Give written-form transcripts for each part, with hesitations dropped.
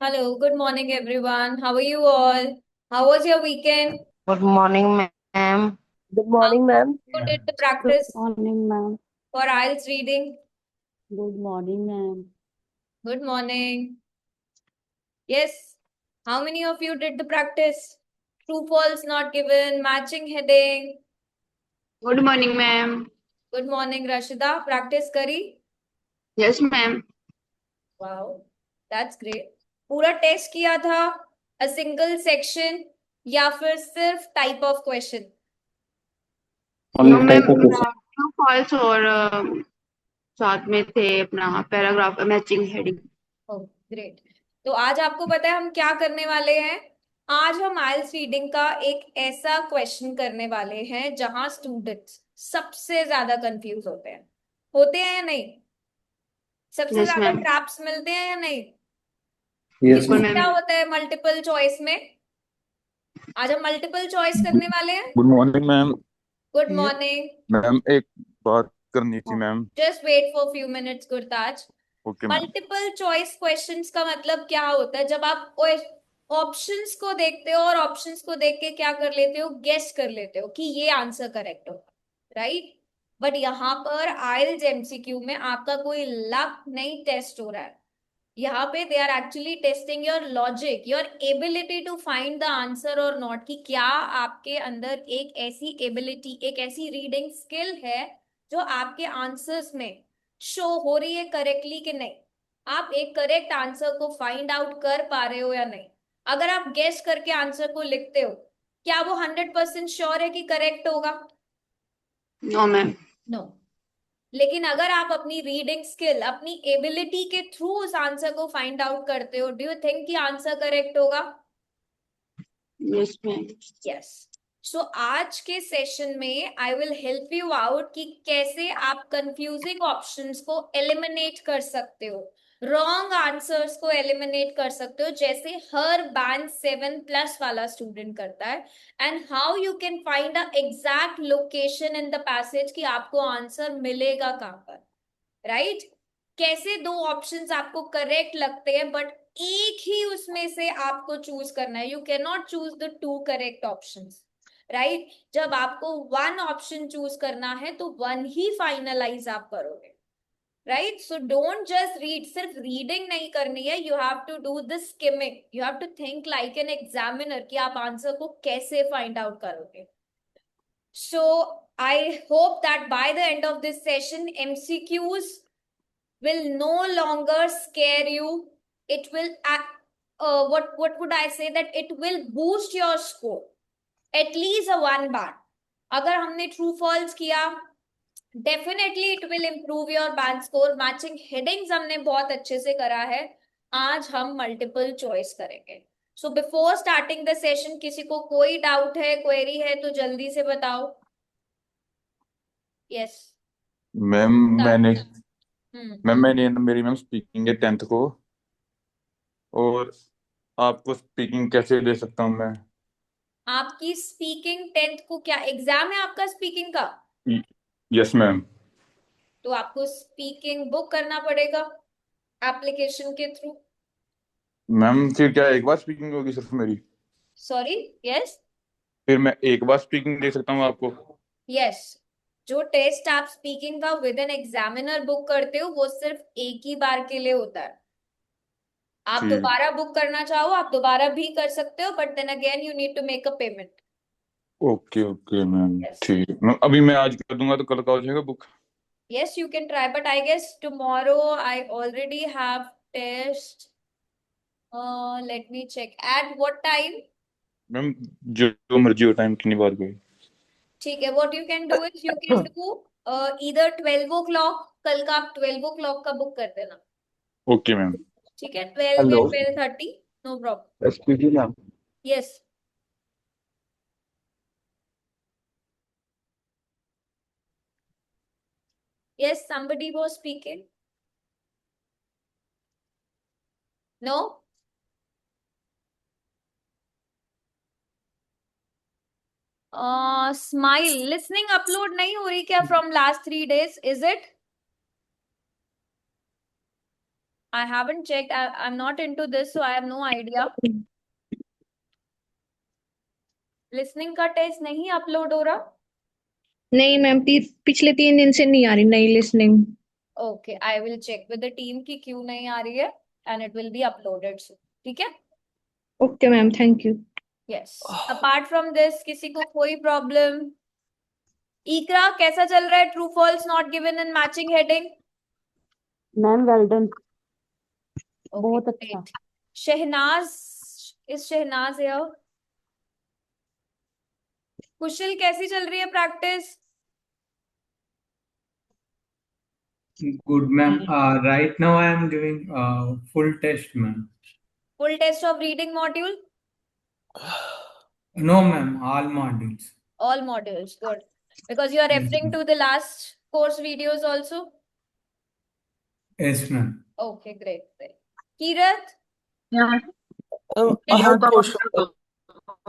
Hello, good morning, everyone. How are you all? How was your weekend? Good morning, ma'am. Good How morning, ma'am. you did the Good practice morning, ma'am. for IELTS reading? Good morning, ma'am. Good morning. Yes. How many of you did the practice? True, false, not given, matching heading. Good morning, ma'am. Good morning, Rashida. Practice करी? Yes, ma'am. Wow, that's great. पूरा test किया था? A single section या फिर सिर्फ type of question? No, Only ma'am. type of question. True, false और साथ में थे अपना paragraph matching heading. Oh great. तो आज आपको पता है हम क्या करने वाले हैं। आज हम आइल्स रीडिंग का एक ऐसा क्वेश्चन करने वाले हैं जहां स्टूडेंट्स सबसे ज्यादा कंफ्यूज होते हैं या नहीं? सबसे यस ज्यादा मैम। ट्रैप्स मिलते हैं या नहीं? Yes, बिल्कुल क्योंकि ma'am. क्या मैम। होता है मल्टीपल चॉइस में। आज हम मल्टीपल चॉइस करने वाले हैं। Good morning ma'am. Good morning. Ma'am एक बात करनी थी ma'am. Just wait for few minutes Gurtaj. Okay ma'am. Multiple choice questions का मतलब क्या होता है? जब आप ऑप्शंस को देखते हो और ऑप्शंस को देख के क्या कर लेते हो, गेस कर लेते हो कि ये आंसर करेक्ट होगा, राइट? बट यहाँ पर आइल्स एमसीक्यू में आपका कोई लक नहीं टेस्ट हो रहा है। यहाँ पे they are actually testing your logic, your ability to find the answer और नॉट, कि क्या आपके अंदर एक ऐसी एबिलिटी, एक ऐसी रीडिंग स्किल है जो आपके आंसर्स में शो हो रही है करेक्टली कि नहीं। आप एक करेक्ट आंसर को फाइंड आउट कर पा रहे हो या नहीं। अगर आप गेस करके आंसर को लिखते हो, क्या वो 100% श्योर है कि करेक्ट होगा? No ma'am. नो। लेकिन अगर आप अपनी रीडिंग स्किल, अपनी एबिलिटी के थ्रू उस आंसर को फाइंड आउट करते हो, डू यू थिंक कि आंसर करेक्ट होगा? Yes ma'am. यस। सो आज के सेशन में I will help you out कि कैसे आप कंफ्यूजिंग ऑप्शंस को एलिमिनेट कर सकते हो, रॉन्ग आंसर्स को एलिमिनेट कर सकते हो, जैसे हर बैंड 7+ वाला स्टूडेंट करता है। And how you can find a exact location in the passage कि आपको आंसर मिलेगा कहां पर, राइट? कैसे दो ऑप्शंस आपको करेक्ट लगते हैं बट एक ही उसमें से आपको चूज करना है। You can not choose the two correct options, right? जब आपको वन ऑप्शन चूज करना है तो वन ही फाइनलाइज आप करोगे, right? So don't just read, सिर्फ रीडिंग नहीं करनी है, you have to do the skimming, you have to think like an examiner कि आप आंसर को कैसे फाइंड आउट करोगे। So I hope that by the end of this session MCQs will no longer scare you. It will what would I say, that it will boost your score at least a 1 bar. अगर हमने true false किया, definitely it will improve your band score. Matching headings हमने बहुत अच्छे से करा है। आज हम मल्टीपल चॉइस करेंगे। So before starting the session, किसी को कोई डाउट है, क्वेरी है तो जल्दी से बताओ। यस। मैम मैंने हम्म। मेरी मैम स्पीकिंग है 10th को, और आपको स्पीकिंग कैसे दे सकता हूँ मैं? आपकी स्पीकिंग 10th को क्या एग्जाम है आपका स्पीकिंग का? Yes ma'am. तो आपको स्पीकिंग बुक करना पड़ेगा एप्लीकेशन के थ्रू। मैम फिर क्या एक बार स्पीकिंग होगी सिर्फ मेरी? सॉरी। यस। फिर मैं एक बार स्पीकिंग दे सकता हूँ आपको? यस। जो टेस्ट आप स्पीकिंग का विद एन एग्जामिनर बुक करते हो वो सिर्फ एक ही बार के लिए होता है। आप ठीक। दोबारा बुक करना चाहो आप दोबारा भी कर सकते हो, but then again you need to make a payment. Okay okay ma'am, yes. ठीक। मैम अभी मैं आज कर दूंगा तो कल का हो जाएगा book? Yes you can try, but I guess tomorrow I already have test. Let me check at what time. Ma'am जो जो मर्जी हो, टाइम की नहीं बात कोई। ठीक है, what you can do is you can do इधर 12 o'clock, कल का आप 12 o'clock का बुक कर देना। Okay ma'am. ठीक है, 12 या hello 12:30, no problem. SPT ma'am. Yes. Yes somebody was speaking. No. Smile listening upload नहीं हो रही क्या from last 3 days, is it? I haven't checked. I'm not into this, so I have no idea. Listening का test नहीं upload हो रहा? नहीं ma'am, पिछले 3 दिन से नहीं आ रही नई listening. Okay, I will check with the team की क्यों नहीं आ रही है, and it will be uploaded soon. ठीक है? Okay ma'am, thank you. Yes. Apart from this किसी को कोई प्रॉब्लम? इकरा कैसा चल रहा है? True false not given in matching heading. Ma'am well done, Okay, बहुत अच्छा। great. शहनाज, इस शहनाज है। कुशल कैसी चल रही है practice? Good, ma'am. Right now I am giving full test, ma'am. Full test of reading module? No, ma'am. All modules. All modules, good. Because you are Yes, referring ma'am. to the last course videos also? Yes, ma'am. Okay, great, great. Kirat? Yeah. I have a question.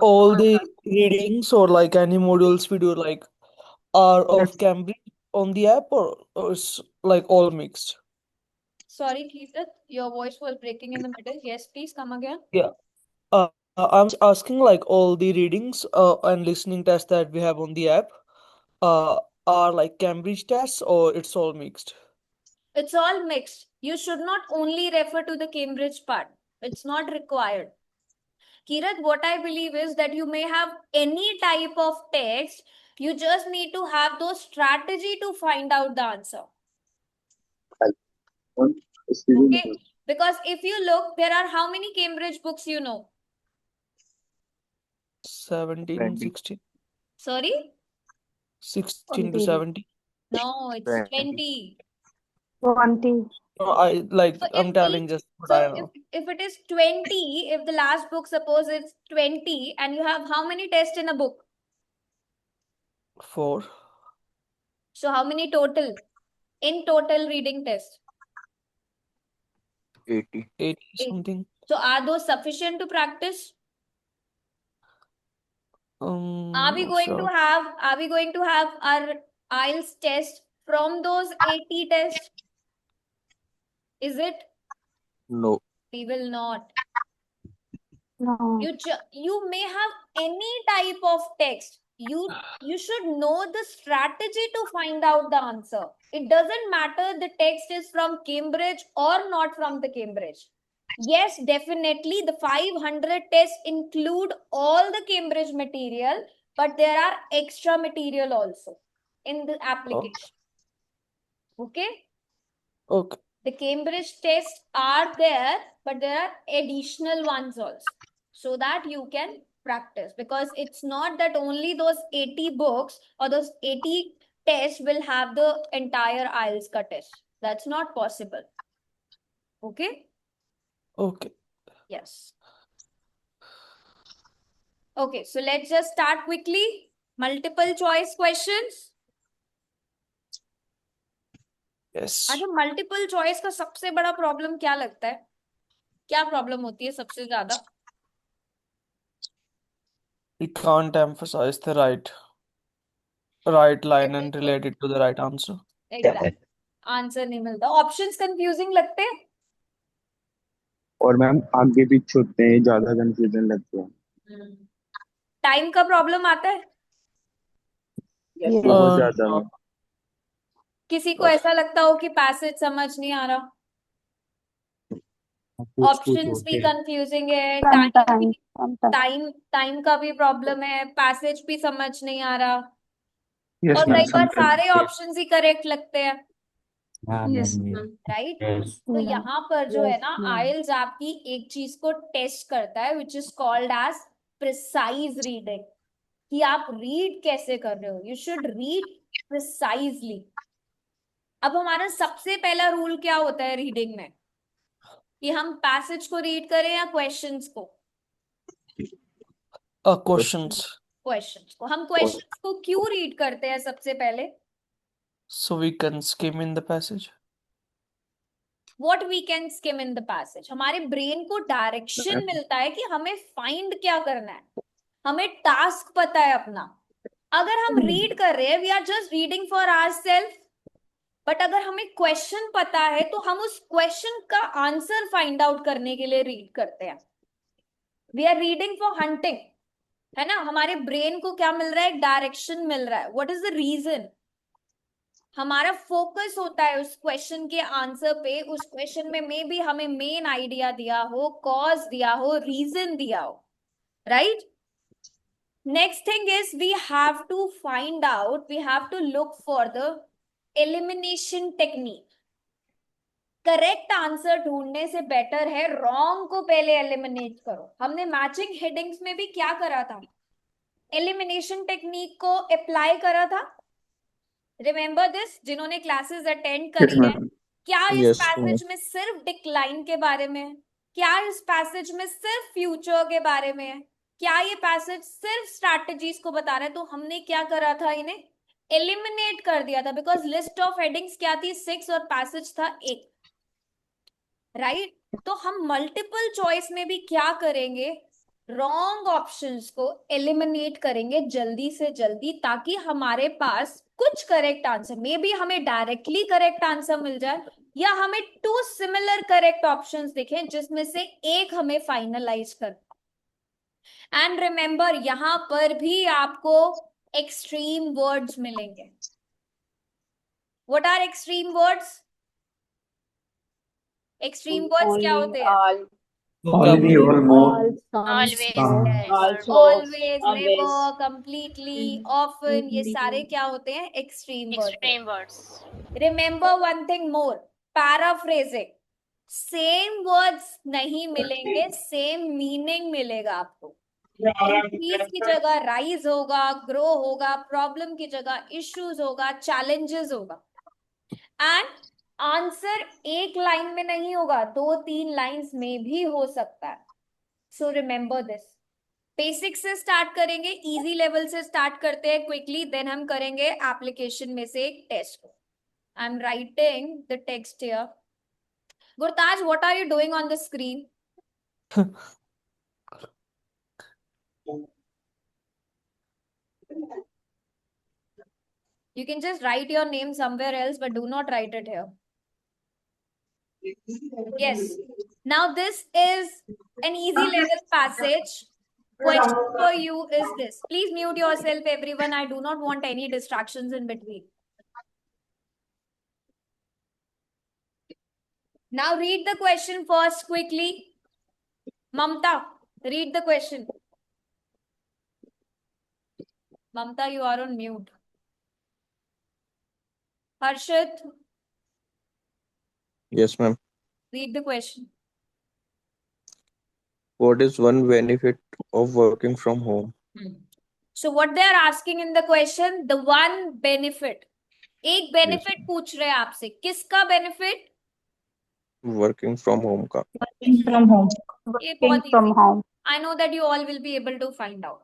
All the readings or like any modules we do like are of Cambridge on the app or it's like all mixed? Sorry, Kirat, your voice was breaking in the middle. Yes, please come again. Yeah. I'm asking like all the readings and listening tests that we have on the app uh, are like Cambridge tests or it's all mixed? It's all mixed. You should not only refer to the Cambridge part. It's not required. Kirat, what I believe is that you may have any type of text. You just need to have those strategy to find out the answer. Okay? Because if you look, there are how many Cambridge books you know? 17, 16, Sorry? 16 to 20. 17. No, it's 20. 20. No, I like So I'm if telling each, just what so I know. if it is 20, if the last book suppose it's 20 and you have how many tests in a book? 4. So how many total? In total reading test? 80. 80 Eight. something. So are those sufficient to practice? Are we Not going to sure. have our IELTS test from those 80 tests? Is it? No. We will not. No. You may have any type of text. You should know the strategy to find out the answer. It doesn't matter the text is from Cambridge or not from the Cambridge. Yes, definitely the 500 tests include all the Cambridge material, but there are extra material also in the application. Okay? Okay. The Cambridge tests are there, but there are additional ones also, so that you can practice. Because it's not that only those 80 books or those 80 tests will have the entire IELTS ka test. That's not possible. Okay? Okay. Yes. Okay, so let's just start quickly. Multiple choice questions. Yes. अच्छा, multiple choice का सबसे बड़ा problem क्या लगता है? क्या problem होती है सबसे ज्यादा? You can't emphasize the right line and relate it to the right answer. Exact answer नहीं मिलता, ऑप्शंस कंफ्यूजिंग लगते हैं। और मैम आगे पीछे होते हैं, ज्यादा कंफ्यूजन लगते हैं। टाइम का प्रॉब्लम आता है? बहुत ज्यादा no. मैम। किसी को ऐसा लगता हो कि पैसेज समझ नहीं आ रहा? ऑप्शंस भी कंफ्यूजिंग है, टाइम का भी प्रॉब्लम है, पैसेज भी समझ नहीं आ रहा, यस और मैम, कई बार सारे ऑप्शंस ही करेक्ट लगते हैं, यस राइट? तो यहाँ पर जो है ना, आइल्स आपकी एक चीज को टेस्ट करता है which is called as precise reading, कि आप रीड कैसे कर रहे हो। You should read precisely. अब हमारा सबसे पहला रूल क्या होता है रीडिंग में, कि हम पैसेज को रीड करें या क्वेश्चंस को? Questions. क्वेश्चंस को। हम क्वेश्चंस को क्यों रीड करते हैं सबसे पहले? So we can skim in the passage. What we can skim in the passage, हमारे ब्रेन को डायरेक्शन मिलता है कि हमें फाइंड क्या करना है, हमें टास्क पता है अपना। अगर हम रीड कर रहे हैं, we are just reading for ourselves, but अगर हमें क्वेश्चन पता है तो हम उस क्वेश्चन का आंसर फाइंड आउट करने के लिए रीड करते हैं. We are reading for hunting, है ना. हमारे ब्रेन को क्या मिल रहा है? डायरेक्शन मिल रहा है. What is the reason? हमारा फोकस होता है उस क्वेश्चन के आंसर पे. उस क्वेश्चन में मे बी हमें मेन आइडिया दिया हो, कॉज दिया हो, रीजन दिया हो, right. Next thing is we have to find out, we have to look for the elimination technique. Correct answer ढूंढने से बेटर है रॉन्ग को पहले एलिमिनेट करो. हमने मैचिंग हेडिंग्स में भी क्या करा था? एलिमिनेशन टेक्निक को अप्लाई करा था. रिमेंबर दिस, जिन्होंने क्लासेस अटेंड Yes, करी है. ma'am. क्या इस Yes, पैसेज में सिर्फ डिक्लाइन के बारे में है? क्या इस पैसेज में सिर्फ फ्यूचर के बारे में है? क्या ये पैसेज सिर्फ स्ट्रैटेजीज को बता रहा है? तो हमने क्या करा था? इन्हें एलिमिनेट कर दिया था. बिकॉज लिस्ट ऑफ हेडिंग्स क्या थी? 6 और पैसेज था 1, राइट. तो हम मल्टीपल चॉइस में भी क्या करेंगे? रॉन्ग ऑप्शंस को एलिमिनेट करेंगे जल्दी से जल्दी, ताकि हमारे पास कुछ करेक्ट आंसर, मे बी हमें डायरेक्टली करेक्ट आंसर मिल जाए या हमें 2 सिमिलर करेक्ट ऑप्शंस दिखें जिसमें से एक हमें फाइनलाइज कर. एंड रिमेंबर, यहां पर भी आपको एक्सट्रीम वर्ड्स मिलेंगे. What are extreme words? Extreme words क्या होते हैं? Only, Vocabulary. almost, Always, some. Always, never, completely, often, ये सारे क्या होते हैं? Extreme words. Remember one thing more, paraphrasing. Same words नहीं मिलेंगे, सेम मीनिंग मिलेगा आपको. इंक्रीज की जगह राइज होगा, ग्रो होगा, प्रॉब्लम की जगह इश्यूज होगा, चैलेंजेस होगा. एंड आंसर एक लाइन में नहीं होगा, 2-3 लाइंस में भी हो सकता है. So remember this. बेसिक से स्टार्ट करेंगे, इजी लेवल से स्टार्ट करते हैं क्विकली, देन हम करेंगे एप्लीकेशन में से एक test. I am writing the text here. Gurtaj, what are you doing on the screen? You can just write your name somewhere else, but do not write it here. Yes. Now this is an easy level passage. Question for you is this. Please mute yourself, everyone. I do not want any distractions in between. Now read the question first quickly. Mamta, read the question. Mamta, you are on mute. Harshit, Yes, ma'am. read the question. What is one benefit of working from home? So what they are asking in the question, the one benefit. एक benefit पूछ रहे हैं आपसे. किसका benefit? Working from home का. from home. ये Working बहुत from easy. home. I know that you all will be able to find out.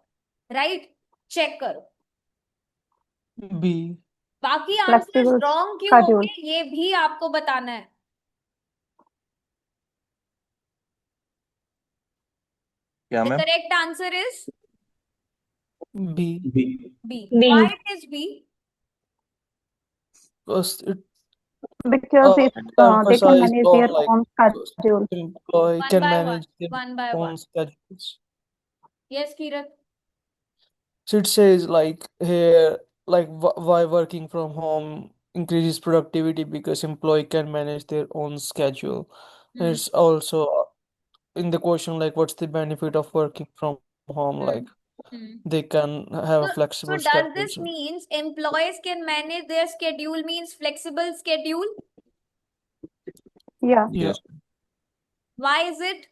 Right? Check करो. B. बाकी आंसर्स Flexible रॉन्ग क्यों schedule. होंगे ये भी आपको बताना है. क्या The ma'am? correct answer is B. B. B. Why it is B? Because it Because they can emphasized manage on their like own schedule. employee One can by one. manage their One by own one. schedules. Yes, Kiran. So it says like here, like why working from home increases productivity because employee can manage their own schedule. And it's also in the question like what's the benefit of working from home? Like they can have a So flexible does schedule. this So means employees can manage their schedule means flexible schedule? Yeah. yeah, Yes. Why is it?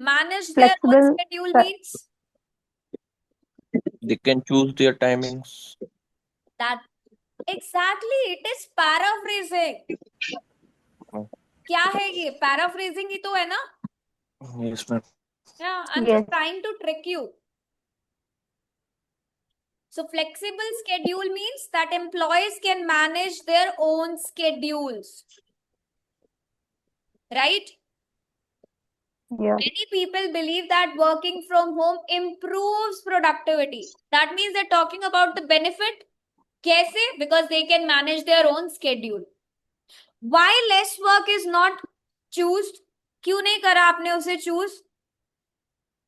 Manage their own Flexible. schedule Sir. means They can choose their timings. that exactly it is paraphrasing. Oh. क्या है ये? Paraphrasing ही तो है ना? Yes, ma'am. Yeah, I'm Yes. just trying to trick you. So flexible schedule means that employees can manage their own schedules. Right? Yeah. Many people believe that working from home improves productivity. That means they're talking about the benefit. कैसे? Because they can manage their own schedule. Why less work is not choosed? क्यों नहीं करा आपने उसे choose?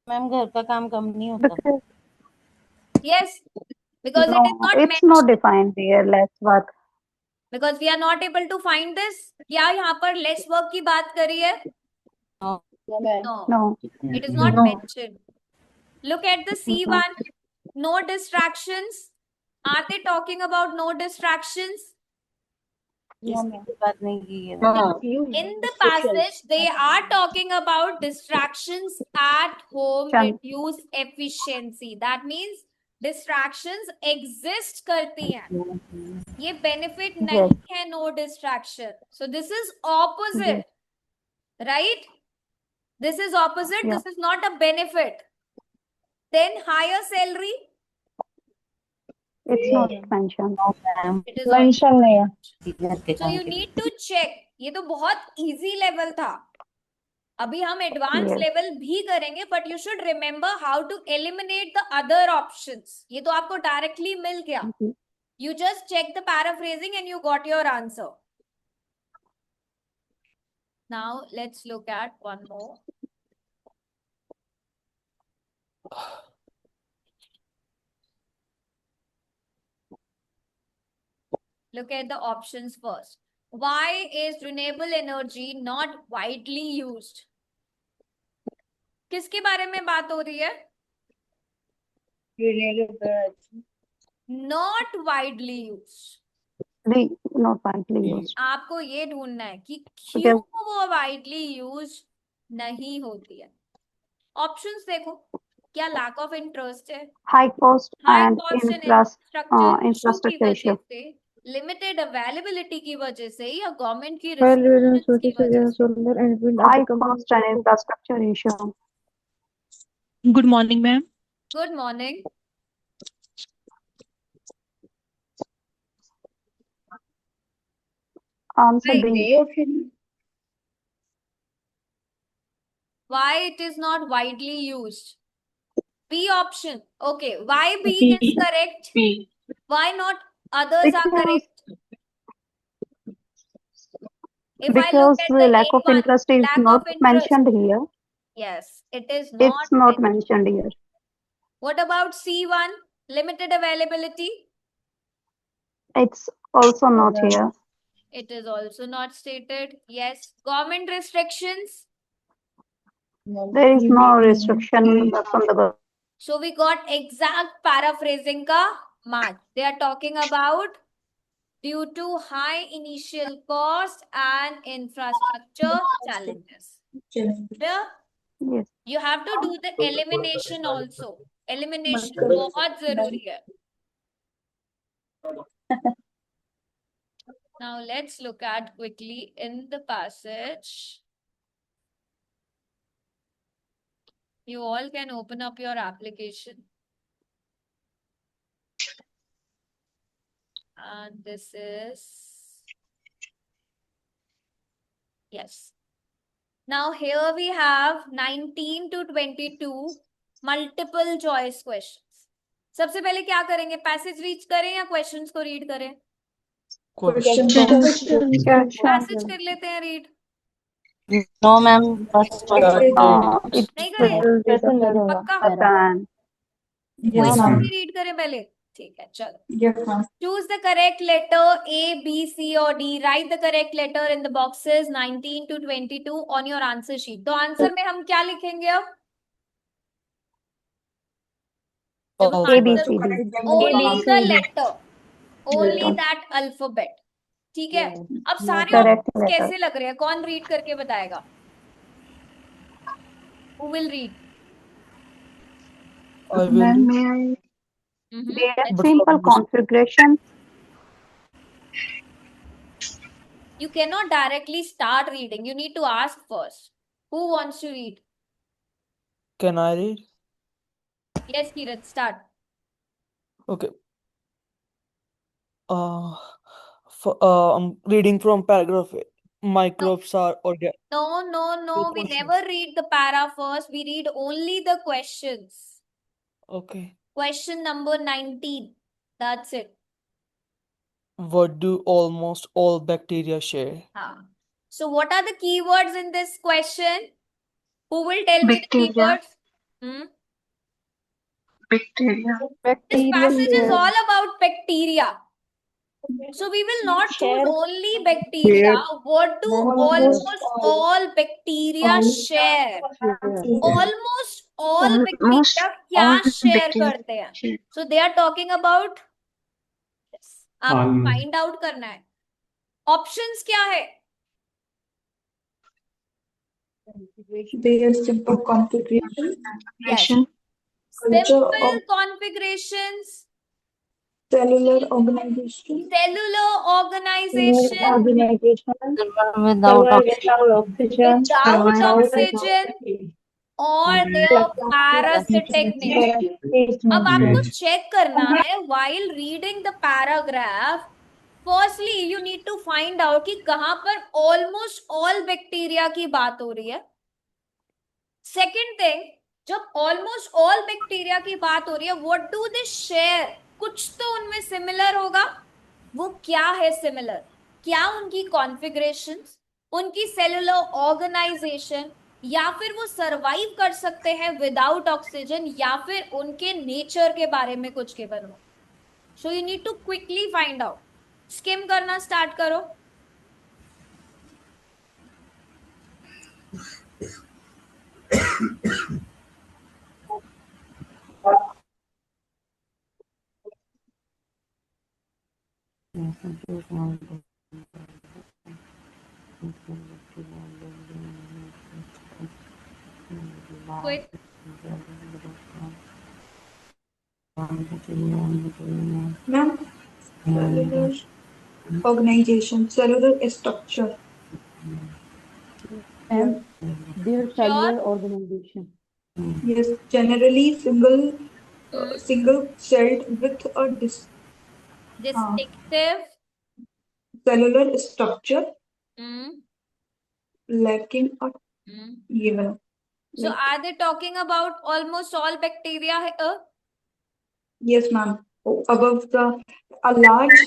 Ma'am घर का काम कम नहीं होता. Because Yes, because it is no, not it's not mentioned. defined here, less work. Because we are not able to find this. क्या यहाँ पर less work की बात करी है? No. No, No. it is not mentioned. Look at the C1. No distractions. Are they talking about no distractions? इसकी बात नहीं की है. In the passage, they are talking about distractions at home Chan- reduce efficiency. That means distractions exist करती हैं. ये benefit नहीं है no distraction. So this is opposite, right? This is opposite. Yeah. This is not a benefit. Then higher salary. It's not mentioned. It is also नहीं है. घर के So काम you need to check. ये तो बहुत easy level था. अभी हम advanced Yes. level भी करेंगे, but you should remember how to eliminate the other options. ये तो आपको directly मिल गया. You just check the paraphrasing and you got your answer. Now let's look at one more. Look at the options first. Why is renewable energy not widely used? किसके बारे में बात हो रही है? Not widely used. Not widely used. आपको ये ढूंढना है कि क्यों वो widely used नहीं होती है. Options देखो. क्या lack of interest है? High cost High and cost and infrastructure infrastructure की issue. वजह से, limited availability की वजह से, या गवर्नमेंट की While restrictions residents की वजह से. solar and wind High are cost and infrastructure issue. Good morning, ma'am. Good morning. Answer Right. B. Why it is not widely used? B option. Okay. Why B is correct? Why not others are correct? If I Because look at the the lack of A1, interest is lack not of interest. mentioned here. Yes, it is not. It's not mentioned here. What about C1? Limited availability? It's also not here. It is also not stated. Yes. Government restrictions? There is no restriction from the government. So we got exact paraphrasing ka match. They are talking about due to high initial cost and infrastructure challenges. Yeah? Yes. You have to do the elimination also. Elimination बहुत जरूरी है. Now let's look at quickly in the passage. You all can open up your application. And this is, yes. Now here we have 19 to 22 multiple choice questions. सबसे पहले क्या करेंगे? Passage read करें या questions को रीड करें? Passage कर लेते हैं read. No, ma'am. First It's नहीं करें? पक्का? done. क्वेश्चन भी रीड करें पहले. ठीक है, चलो. Choose the correct letter A, B, C or D. Write the correct letter in the boxes 19 to 22 on your answer sheet. तो आंसर में हम क्या लिखेंगे अब? A, B, C, D. Only the letter. Only that alphabet. ठीक है. अब सारे Correct options letter. कैसे लग रहे हैं? कौन रीड करके बताएगा? Who will read? I will. They are simple configuration. You cannot directly start reading. You need to ask first. Who wants to read? Can I read? Yes, Kirat, start. Okay. I'm reading from paragraph A. Microbes are organic. No. We never read the para first. We read only the questions. Okay. Question number 19. That's it. what do almost all bacteria share? हाँ. So what are the keywords in this question? Who will tell me the Bacteria. keywords? Hmm? Bacteria. This passage is Bacterial all about bacteria. So we will not choose share only bacteria. What do almost almost all bacteria share? Almost all Almost bacteria क्या all share bacteria करते हैं? share. So they are talking about. Yes. आपको Almost. Find out करना है. Options क्या है? Their simple configuration, Yes. culture Simple of configurations, cellular organization, cellular organization, organization, without oxygen. oxygen, without oxygen, or their parasitic nature. अब आपको Nature. Check करना है while reading the paragraph. Firstly, you need to find out कि कहां पर almost all bacteria की बात हो रही है. Second thing, जब almost all bacteria की बात हो रही है, what do they share? कुछ तो उनमें similar होगा. वो क्या है similar? क्या उनकी configurations, उनकी cellular organization, या फिर वो survive कर सकते हैं without oxygen, या फिर उनके nature के बारे में कुछ given हो. So you need to quickly find out. Skim करना start करो. Quick. Ma'am, cellular organization, cellular structure. And their Sure. organization. Yes, generally single celled with a Distinctive. cellular structure Hmm. lacking a Hmm. given. So are they talking about almost all bacteria here? Yes, ma'am. Above a large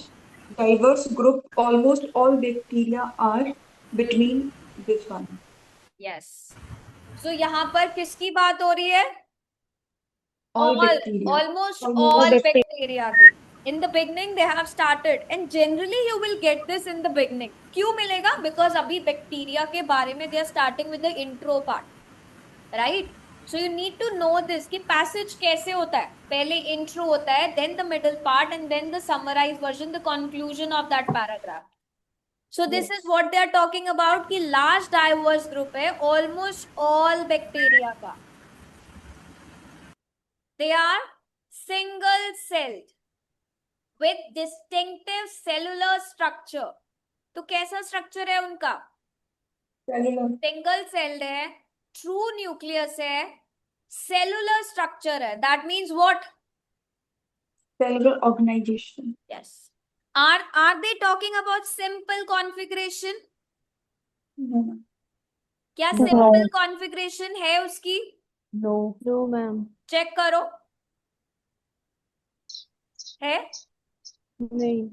diverse group, almost all bacteria are between this one. Yes. So यहाँ पर किसकी बात हो रही है? All bacteria. Almost all bacteria की. In the beginning they have started, and generally you will get this in the beginning. क्यों मिलेगा? Because अभी bacteria के बारे में they are starting with the intro part, right? So you need to know this कि passage कैसे होता है. पहले intro होता है, then the middle part, and then the summarized version, the conclusion of that paragraph. So this is what they are talking about कि large diverse group है almost all bacteria का. They are single celled with distinctive cellular structure. तो कैसा structure है उनका? Cellular. Single celled है, true nucleus है, cellular structure है. That means what? Cellular organization. Yes. Are they talking about simple configuration? No, ma'am. क्या simple configuration है उसकी? No, ma'am. चेक करो. है? नहीं.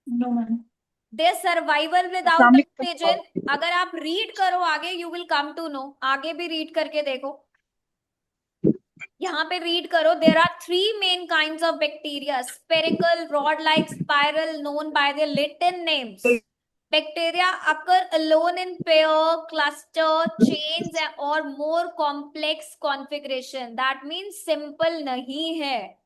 No, ma'am. Their survival without oxygen. अगर आप read करो आगे, you will come to know. आगे भी read करके देखो. यहाँ पे read करो. There are 3 main kinds of bacteria: spherical, rod-like, spiral, known by their Latin names. Bacteria occur alone in pair, cluster, chains, or more complex configuration. That means simple नहीं है,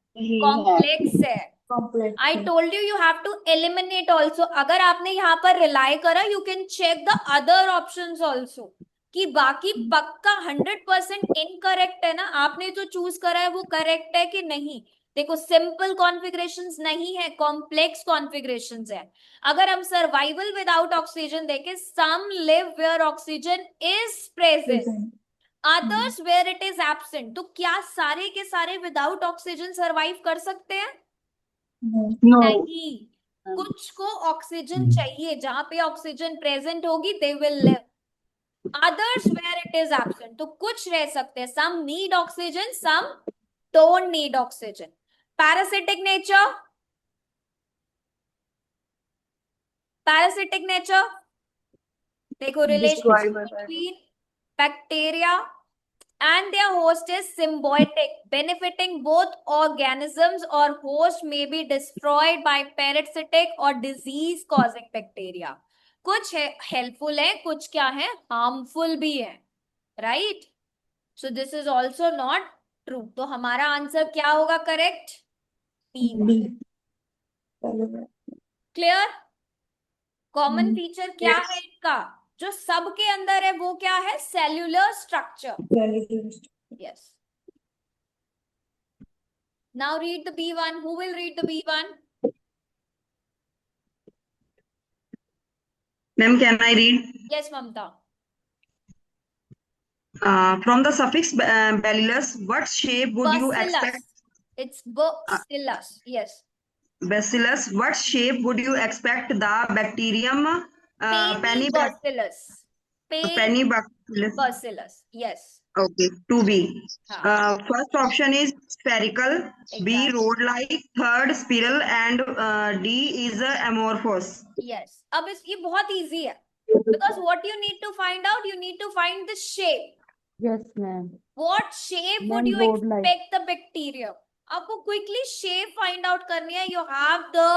complex है. Complex. I told you have to eliminate also. अगर आपने यहाँ पर rely करा, you can check the other options also. कि बाकी पक्का 100% incorrect है ना, आपने जो choose करा है वो correct है कि नहीं. देखो simple configurations नहीं है, complex configurations है. अगर हम survival without oxygen देखें, some live where oxygen is present, others where it is absent. तो क्या सारे के सारे without oxygen survive कर सकते हैं? No. नहीं. कुछ को ऑक्सीजन चाहिए, जहां पे ऑक्सीजन प्रेजेंट होगी they will live. Others where it is absent. तो कुछ रह सकते हैं, some need oxygen, some don't need oxygen. Parasitic nature, parasitic nature, देखो relationship between bacteria and their host is symbiotic, benefiting both organisms, or host may be destroyed by parasitic or disease causing bacteria. कुछ है helpful है, कुछ क्या है harmful भी है, right? So this is also not true. तो हमारा आंसर क्या होगा correct? B. Clear? Common feature क्या है इनका जो सबके अंदर है, वो क्या है? Cellular structure. Yes. Now read the B1. Who will read the B1? Ma'am, can I read? Yes, Mamta. From the suffix bacillus, what shape would you expect? Bacillus. It's bacillus. Yes. Bacillus, what shape would you expect the bacterium Penibacillus. Penibacillus. Yes. Okay, to be. हाँ. First option is spherical, B Exactly. rod-like, third spiral, and D is amorphous. Yes. अब ये बहुत easy है. Because what you need to find out, you need to find the shape. Yes, ma'am. What shape would Ma'am, you rod-like. expect the bacterium? आपको quickly shape find out करनी है. You have the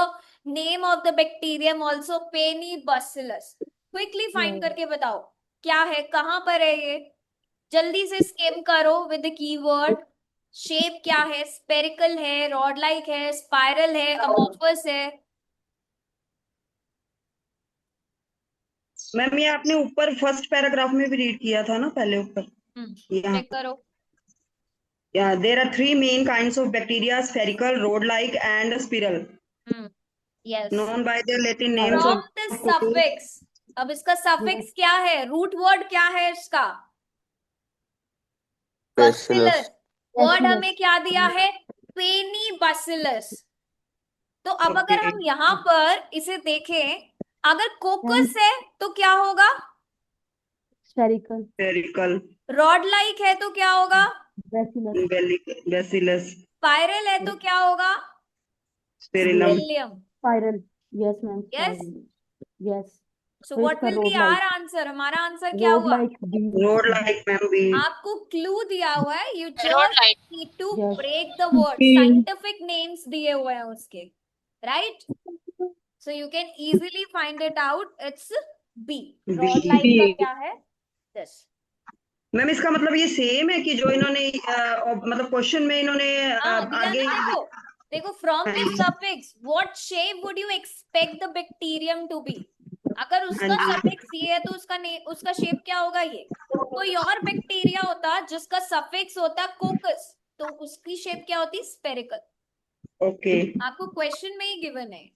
name of the bacterium also, Penibacillus. Quickly find करके बताओ क्या है, कहाँ पर है ये. जल्दी से स्किम करो विद द कीवर्ड. शेप क्या है? स्पेरिकल है, रॉड लाइक है, स्पाइरल है, अमोर्फस है. मैम ये आपने ऊपर फर्स्ट पैराग्राफ में भी रीड किया था ना पहले ऊपर. यहाँ चेक करो. Yeah, there are three main kinds of bacteria: spherical, rod-like, and spiral. Yes. Known by their Latin names From of the suffix. अब इसका suffix क्या है? रूट वर्ड क्या है इसका? Bacillus. वर्ड हमें क्या दिया है? Penibacillus. तो अब अगर हम यहाँ पर इसे देखें, अगर कोकस है तो क्या होगा? Spherical. spherical. रॉड लाइक है तो क्या होगा? Bacillus. Bacillus. स्पाइरल है तो क्या होगा? Spirillum. Spirillum. Spiral. Yes, ma'am. Yes. Spiral. Yes. So तो what इसका will be rod-like. our answer? हमारा आंसर क्या हुआ? Rod-like B. Rod-like, ma'am. B. आपको क्लू दिया हुआ है. You just need to Yes. break the word. Scientific names दिए हुए हैं उसके, right? So you can easily find it out. It's B. Rod like का क्या है? This. मैम इसका मतलब ये सेम है कि जो इन्होंने मतलब क्वेश्चन में इन्होंने हाँ दिया आगे ना. देखो देखो from the suffix, what shape would you expect the bacterium to be? अगर उसका suffix ये है तो उसका शेप क्या होगा? ये कोई और बैक्टीरिया होता जिसका suffix होता कोकस, तो उसकी शेप क्या होती? स्पेरिकल. ओके. आपको क्वेश्चन में ही गिवन है.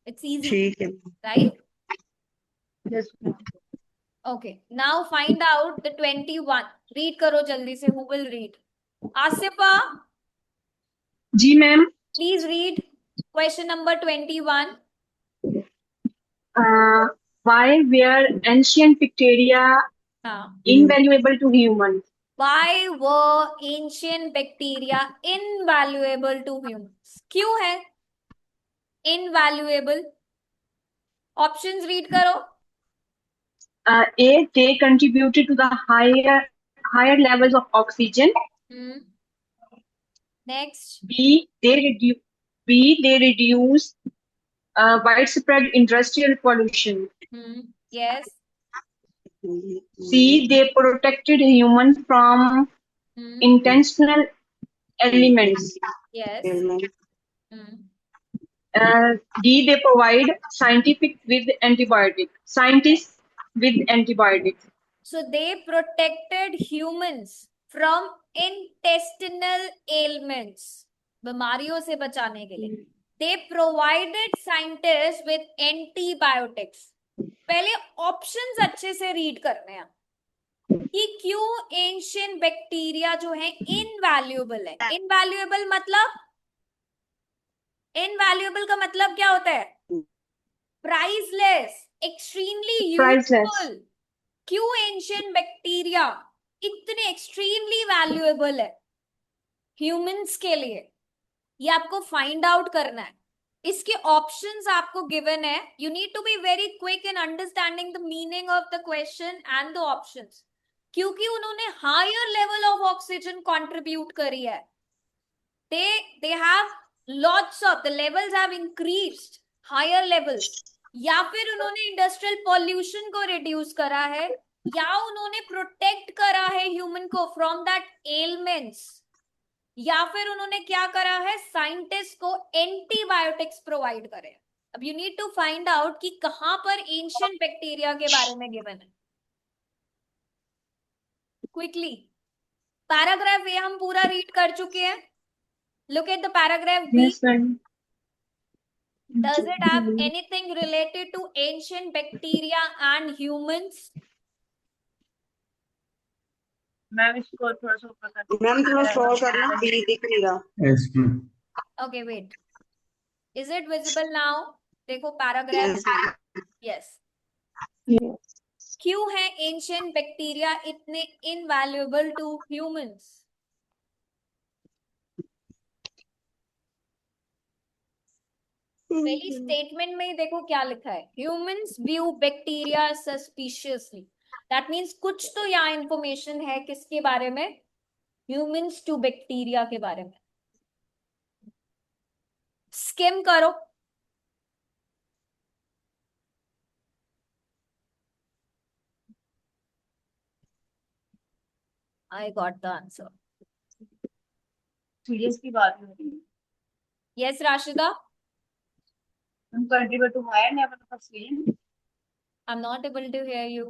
इट्स इजी, ठीक है. Right? Yes, ma'am. Okay, now find out the 21. Read करो जल्दी से. Who will read? Asifa, जी ma'am. please read question number 21. Why were ancient bacteria हाँ. invaluable to humans? Why were ancient bacteria invaluable to humans? क्यों है invaluable? Options read करो. A, they contributed to the higher levels of oxygen. Next. B, they reduce widespread industrial pollution. Yes. C, they protected humans from intentional elements. Yes. D, they provide scientists with antibiotics. So they protected humans from intestinal ailments, बीमारियों से बचाने के लिए. They provided scientists with antibiotics. पहले options अच्छे से read करने हैं कि क्यों एंशियंट बैक्टीरिया जो है इनवैल्यूएबल है. इनवैल्यूएबल मतलब, इनवैल्यूएबल का मतलब क्या होता है? Priceless, extremely useful. क्यों एंशियंट बैक्टीरिया इतने एक्सट्रीमली वैल्यूएबल है ह्यूमंस के लिए? ये आपको फाइंड आउट करना है. इसके ऑप्शंस आपको गिवन है. You need to be very quick in understanding the meaning of the question and the options, क्योंकि उन्होंने higher level of oxygen contribute करी है. they have lots of the levels have increased, higher levels. या फिर उन्होंने industrial pollution को reduce करा है, या उन्होंने प्रोटेक्ट करा है ह्यूमन को फ्रॉम दैट एलिमेंट्स, या फिर उन्होंने क्या करा है, साइंटिस्ट को एंटीबायोटिक्स प्रोवाइड करे. अब you need to find out कि कहां पर एंशिएंट बैक्टीरिया के बारे में गिवन है. क्विकली, पैराग्राफ ए हम पूरा रीड कर चुके हैं. Look at the paragraph B. Yes, ma'am. Does it have anything related to ancient bacteria and humans? Ma'am इसको थोड़ा सा ऊपर कर मैम थोड़ा स्क्रॉल करना, बी दिख नहीं रहा. Yes, ma'am. Okay, wait. Is it visible now? देखो paragraph. Yes. Yes. क्यों है ancient bacteria इतने invaluable to humans? पहली स्टेटमेंट में ही देखो क्या लिखा है, humans view bacteria suspiciously. That means कुछ तो यहाँ इंफॉर्मेशन है किसके बारे में, ह्यूमंस टू बैक्टीरिया के बारे में. स्किम करो. I got the answer. Serious की बात हो रही है. Yes Rashida. Contribute to higher level of oxygen. I'm not able to hear you.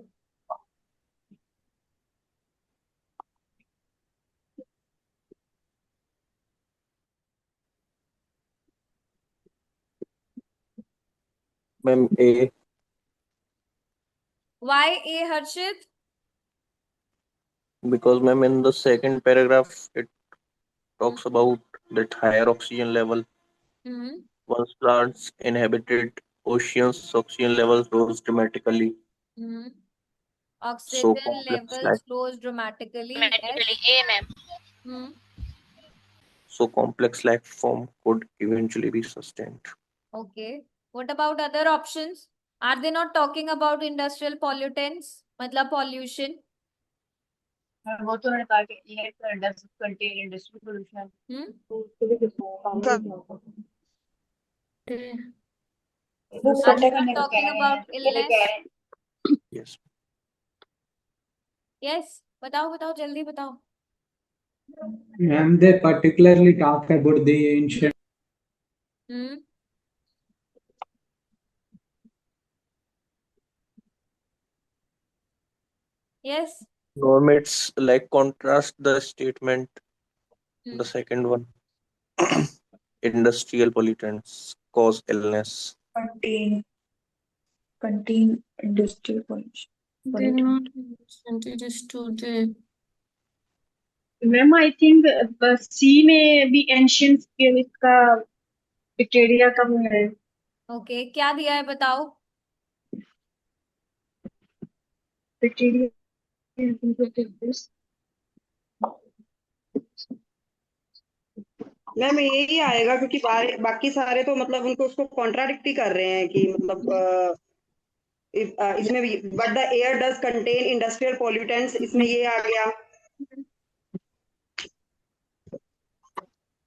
Ma'am, A. Why A, Harshit? Because ma'am, in the second paragraph, it talks about that higher oxygen level. Once plants inhabited oceans, oxygen levels rose dramatically. So Oxygen complex levels life, rose dramatically. Yes. so complex life form could eventually be sustained. Okay. What about other options? Are they not talking about industrial pollutants? मतलब pollution? वो तो उन्होंने कहा कि air does contain industrial pollution. वो Are they फटा करने not को कह talking रहे about हैं, ये illness? कह रहे हैं. Yes. Yes. बताओ बताओ जल्दी बताओ. Ma'am, they particularly talk about the ancient. Yes. Norm, it's like contrast the statement, the second one. Industrial pollutants cause illness. Contain industrial pollution. They're not percentages to the. Ma'am I think C में भी ancient का bacteria का वो है. Okay, क्या दिया है बताओ. बैक्टीरिया मैम यही आएगा, क्योंकि बाकी सारे तो मतलब उनको उसको कॉन्ट्राडिक्ट ही कर रहे हैं कि मतलब इसमें भी but the air does contain industrial pollutants, इसमें ये आ गया.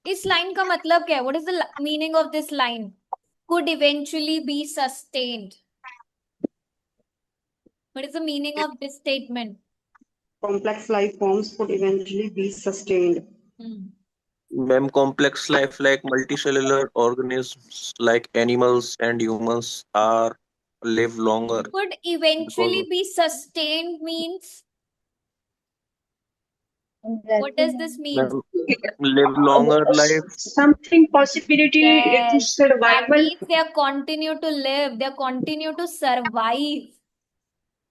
इस लाइन का मतलब क्या है? What is the meaning of this line? could eventually be sustained. What is the meaning of this statement? Complex life forms could eventually be sustained. Ma'am, complex life like multicellular organisms like animals and humans are live longer. Could eventually be sustained means? What does this mean? Ma'am, live longer life. Something possibility to Yes, that survival. means they are continue to live, they are continue to survive.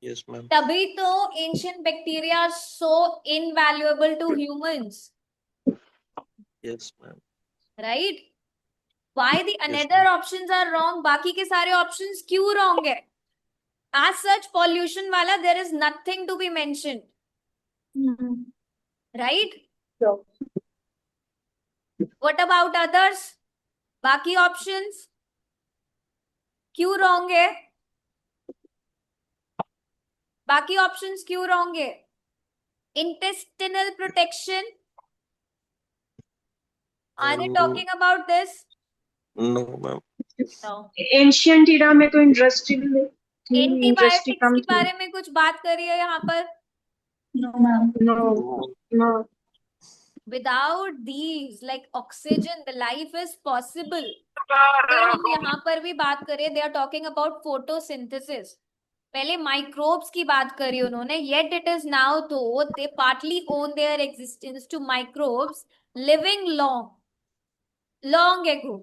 Yes, ma'am. तभी तो ancient bacteria are so invaluable to humans, Yes, ma'am. right? Why the another options are wrong? बाकी के सारे options क्यों wrong है? As such, pollution वाला there is nothing to be mentioned, right? What about others? बाकी options? क्यों wrong है? बाकी ऑप्शंस क्यों रॉन्ग है? Intestinal protection, are they talking about this? No, ma'am. No. Ancient era में तो इंडस्ट्री थी, इंडस्ट्री एंटीबायोटिक्स कम के थी। बारे में कुछ बात करी है यहाँ पर? No no without these like oxygen the life is possible. अगर हम यहाँ पर भी बात करें, they are talking about photosynthesis. पहले माइक्रोब्स की बात करी उन्होंने, येट इट इज नाउ तो they partly own their existence to microbes living long ago,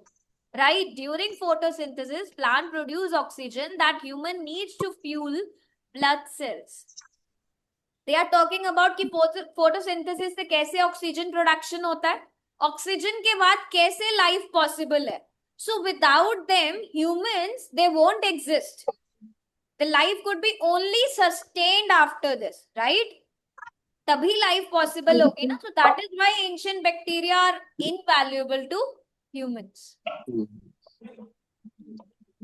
right? During photosynthesis, plant produce oxygen that human needs to fuel blood cells. They are talking about कि photosynthesis से कैसे oxygen production होता है, oxygen के बाद कैसे life possible है. So without them, humans, they won't exist. The life could be only sustained after this, right? तभी लाइफ पॉसिबल होगी ना. So that is why ancient bacteria are invaluable to humans.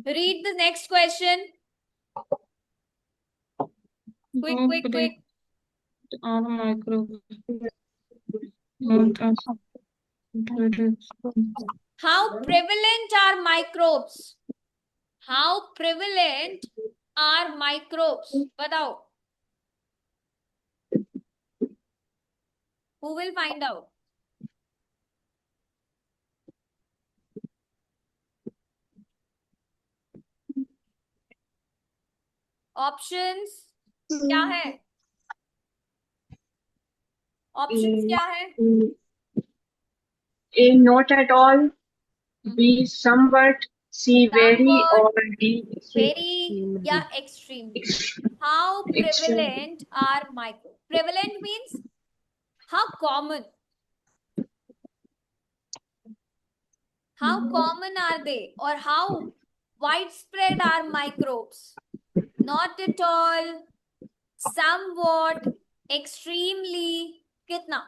Read the next question. Quick. Are microbes. How prevalent are microbes? How prevalent are microbes? बताओ. Who will find out? Options क्या है? Options क्या है? A, not at all. B, somewhat. C, very, Somewhat, or D, very या extremely. How prevalent are microbes? Prevalent means how common. How common are they, or how widespread are microbes? Not at all, somewhat, extremely. कितना?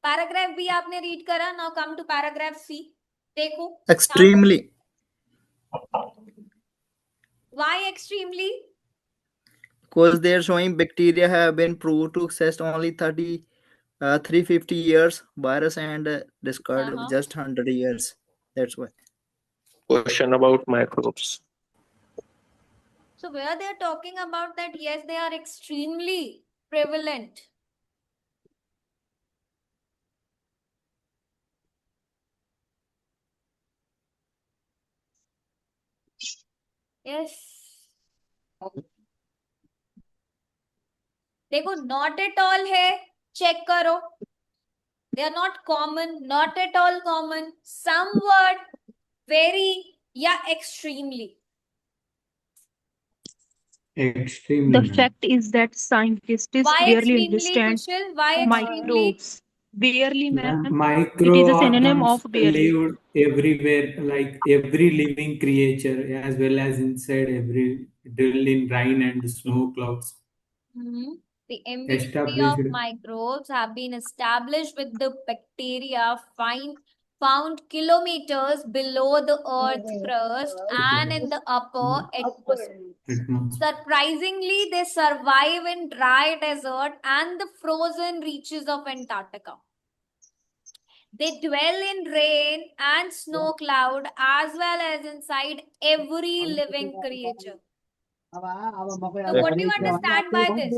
Paragraph B आपने read करा. Now come to paragraph सी. देखो. Extremely. Why extremely? Because they are showing bacteria have been proved to exist only 350 years, virus and discard just 100 years. That's why. Question about microbes. So where they are talking about that, yes, they are extremely prevalent. Yes. देखो, not at all है, check करो. They are not common, not at all common, somewhat, very या extremely. Extremely. The fact is that scientists Why barely extremely, understand Kushal? Why extremely? microbes. Barely, ma'am. It is a synonym Microorganisms of barely. lived everywhere, like every living creature, as well as inside every drill in rain and snow clouds. The embryology of Established. microbes have been established with the bacteria found kilometers below the Earth's crust and in the upper atmosphere. Surprisingly, they survive in dry desert and the frozen reaches of Antarctica. They dwell in rain and snow cloud as well as inside every living creature. So what do you understand by this?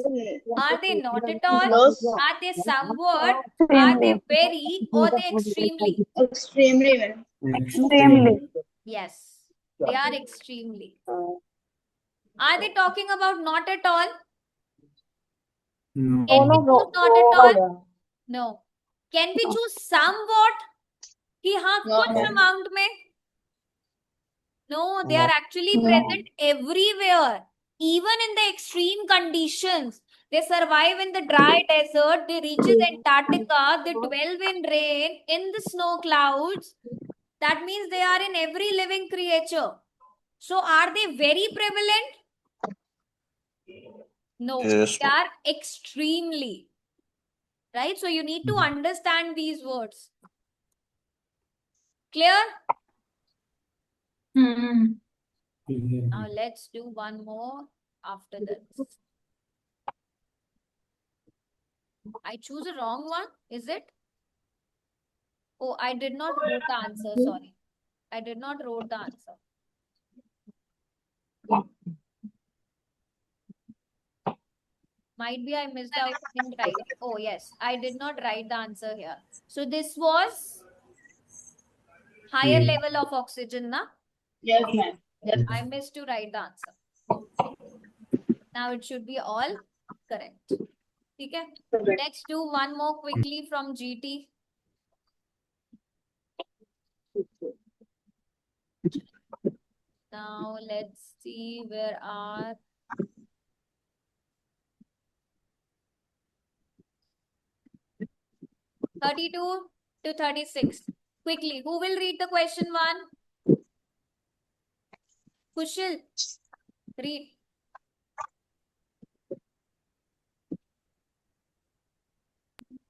Are they not at all? Are they somewhat? Are they very? Or they extremely? Extremely. Extremely. Yes, they are extremely. Are they talking about not at all? No. Can we choose not at all? No. Can we choose somewhat? कि हाँ कुछ amount में? No, they are actually present everywhere. Even in the extreme conditions, they survive in the dry desert, they reach Antarctica, they dwell in rain, in the snow clouds. That means they are in every living creature. So are they very prevalent? No, Yes, they are extremely. Right? So you need to understand these words. Clear? Now let's do one more after this. I choose a wrong one, is it? Oh, I did not wrote the answer, sorry. I did not wrote the answer. Might be I missed out in writing. Oh, yes, I did not write the answer here. So this was higher level of oxygen, na? Yes, ma'am. Yes. I missed to write the answer. Now it should be all correct. Okay. Let's do one more quickly from GT. Now let's see where are 32 to 36. Quickly, who will read the question one? Kushal, read.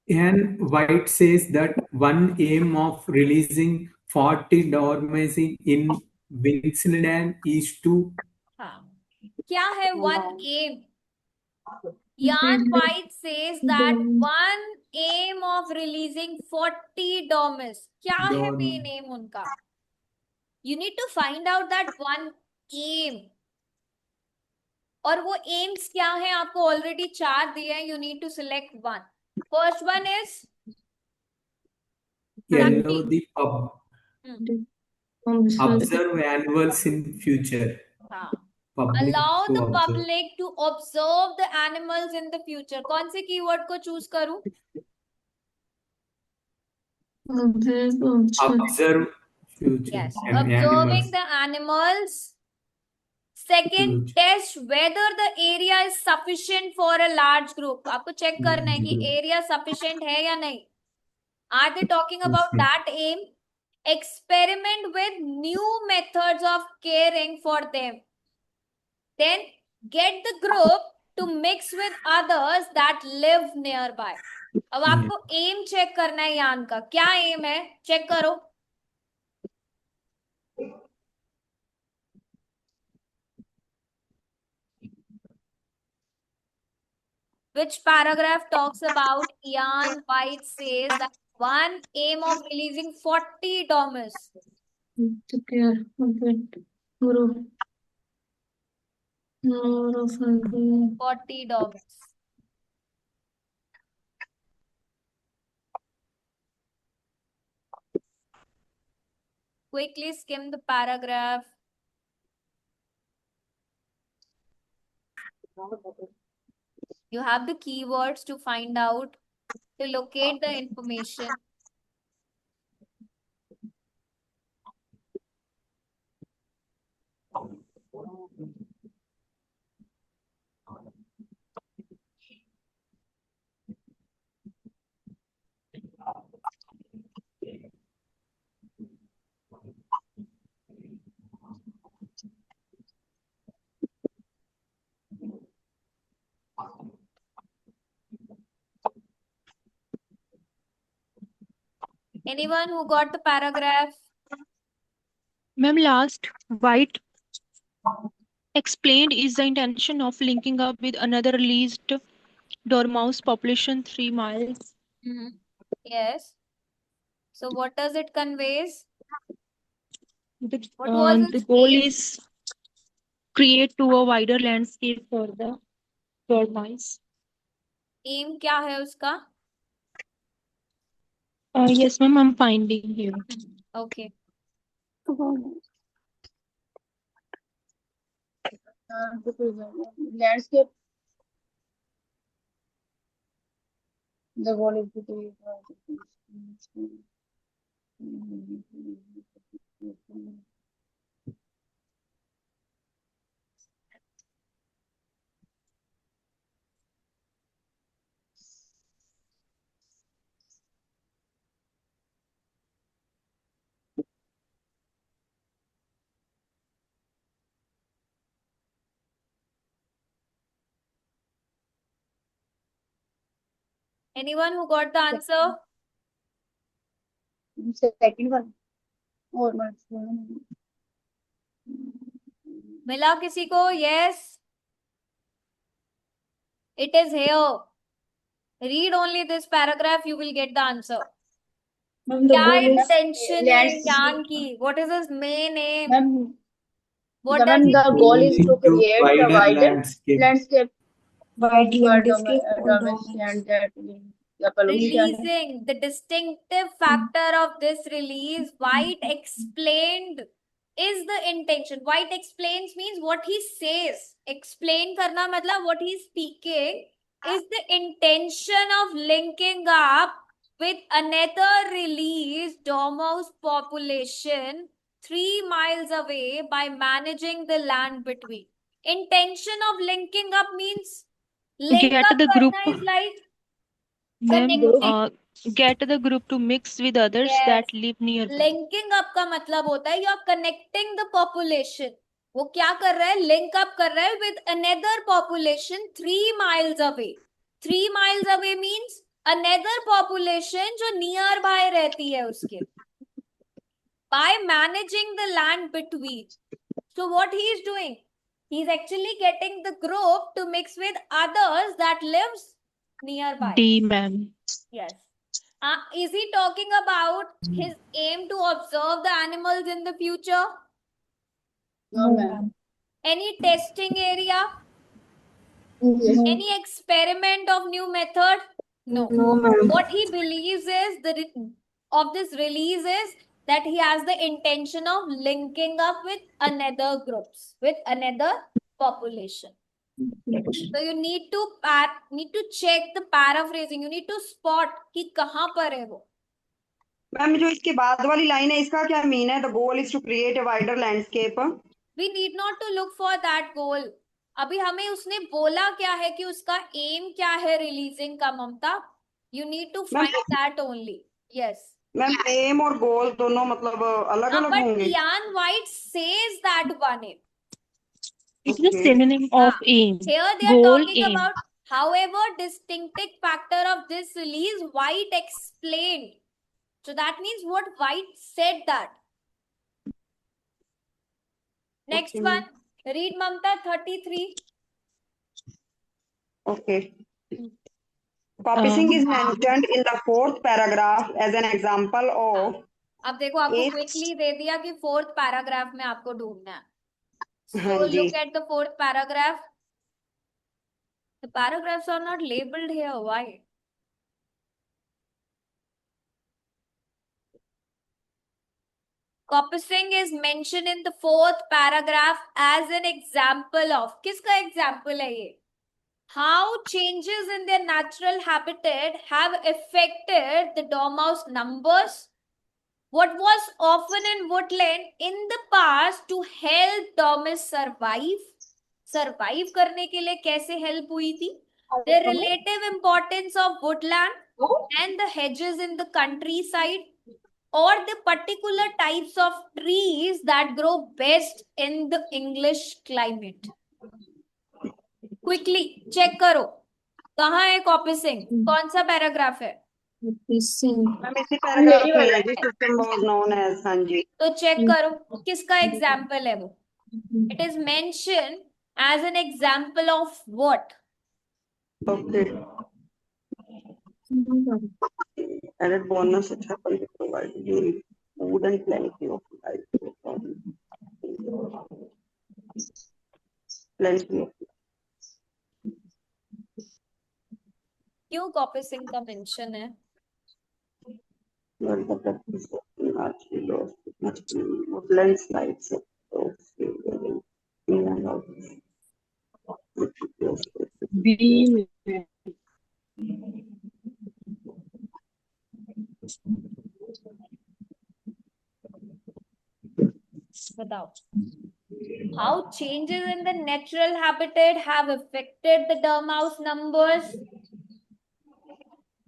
And White says that one aim of releasing 40 dormancy in Winston is to हाँ. क्या है one aim? Jan White says that one aim of releasing 40 dormants. क्या है main aim उनका? You need to find out that one aim. और वो aims क्या है? आपको already 4 दिए हैं. You need to select one. First one is allow the observe animals in future. हाँ. Public Allow to the observe. public to observe the animals in the future. कौन से कीवर्ड को चूज करूं? Observe future. Yes, and observing animals. the animals. Second, test whether the area is sufficient for a large group. आपको check करना है कि area sufficient है या नहीं. Are they talking about that aim? Experiment with new methods of caring for them. Then get the group to mix with others that live nearby. अब आपको aim check करना है यान का. क्या aim है? Check करो. Which paragraph talks about Ian White says that one aim of releasing 40 dormants. 40 dormants. Quickly skim the paragraph. You have the keywords to find out, to locate the information. Anyone who got the paragraph? Ma'am, last White explained is the intention of linking up with another released dormouse population 3 miles. Yes. So what does it conveys? The, What was the its goal aim? is create to a wider landscape for the dormice. Aim क्या है उसका? Yes, ma'am, I'm finding here. Okay. Landscape. The goal is to create Anyone who got the answer? second one. Or मिला किसी को? Yes, it is here. Read only this paragraph, you will get the answer. Ma'am, the क्या goal is intention है landscape. ज्ञान की? What is his main aim? Ma'am, What does ma'am, he the goal is mean? to Into create the wider wider landscape. landscape Wide for landscape for domestic dominance. and that या pollution क्या है? Releasing. The distinctive factor of this release, White explained, is the intention. White explains means what he says. Explain करना मतलब what he is speaking is the intention of linking up with another released dormouse population 3 miles away by managing the land between. Intention of linking up means link Get up the group, करना is like ma'am, connecting. get the group to mix with others Yes. that live nearby. Linking up का मतलब होता है you are connecting the population. वो क्या कर रहा है? लिंक अप कर रहा है with another population 3 miles away. 3 miles away means another population जो नियर बाय रहती है उसके. By managing the land between. So what he is doing? He is actually getting the group to mix with others that lives nearby. D, ma'am. Yes. Is he talking about his aim to observe the animals in the future? No, ma'am. Any testing area? Yes. Any experiment of new method? No. No, ma'am. What he believes is of this release is that he has the intention of linking up with another groups, with another population. So you need to check the paraphrasing. You need to spot कि कहाँ पर है वो. Ma'am जो इसके बाद वाली line है इसका क्या मीन है? The goal is to create a wider landscape. We need not to look for that goal. अभी हमें उसने बोला क्या है कि उसका एम क्या है रिलीजिंग का, Mamta? You need to find that only. Yes. Ma'am aim और गोल दोनों मतलब अलग अलग But होंगे. Ian White says that one aim. It is a synonym of aim. Here they are Goal, talking aim. about however distinctive factor of this release White explained. So that means what White said that. Next one, read Mamta 33. Okay. Coppicing is mentioned in the 4th paragraph as an example of. अब देखो आपको quickly दे दिया कि 4th paragraph में आपको ढूंढना है. So look at the 4th paragraph. The paragraphs are not labeled here. Why? Coppicing is mentioned in the 4th paragraph as an example of. किसका example है ये? How changes in their natural habitat have affected the dormouse numbers. What was often in woodland in the past to help dormouse survive. Survive करने के लिए कैसे help हुई थी? The relative importance of woodland and the hedges in the countryside, or the particular types of trees that grow best in the English climate. Quickly check करो कहाँ है कॉपिसिंग, कौन सा पैराग्राफ है? मैम इसी पैराग्राफ में है जी, सिस्टम वाज नोन एज. हाँ जी. तो चेक करो किसका एग्जाम्पल है वो. It is mention as an example of what. Okay. Added bonus it happened to provide you food and plenty of life. Plenty of. क्यों कॉपिसिंग का मेंशन है? Woodland slides. बताओ. How changes in the natural habitat have affected the dormouse numbers.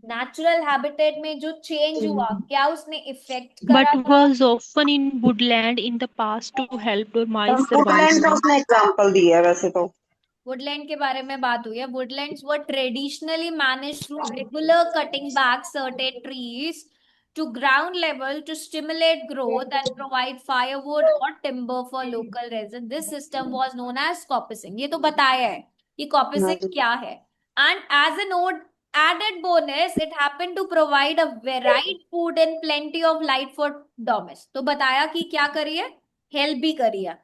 Natural habitat में जो change हुआ क्या उसने effect करा But था? was often in woodland in the past to help dormice Woodland survive. का उसने एग्जांपल दिया है वैसे तो. वुडलैंड के बारे में बात हुई है. Woodlands were traditionally managed through regular cutting back certain trees to ground level to stimulate growth and provide firewood or timber for local residents. This system was known as coppicing. ये तो बताया है कि coppicing क्या है. And as a note, added bonus, it happened to provide a varied food and plenty of light for dormice. तो बताया कि क्या करिए, help भी करिए.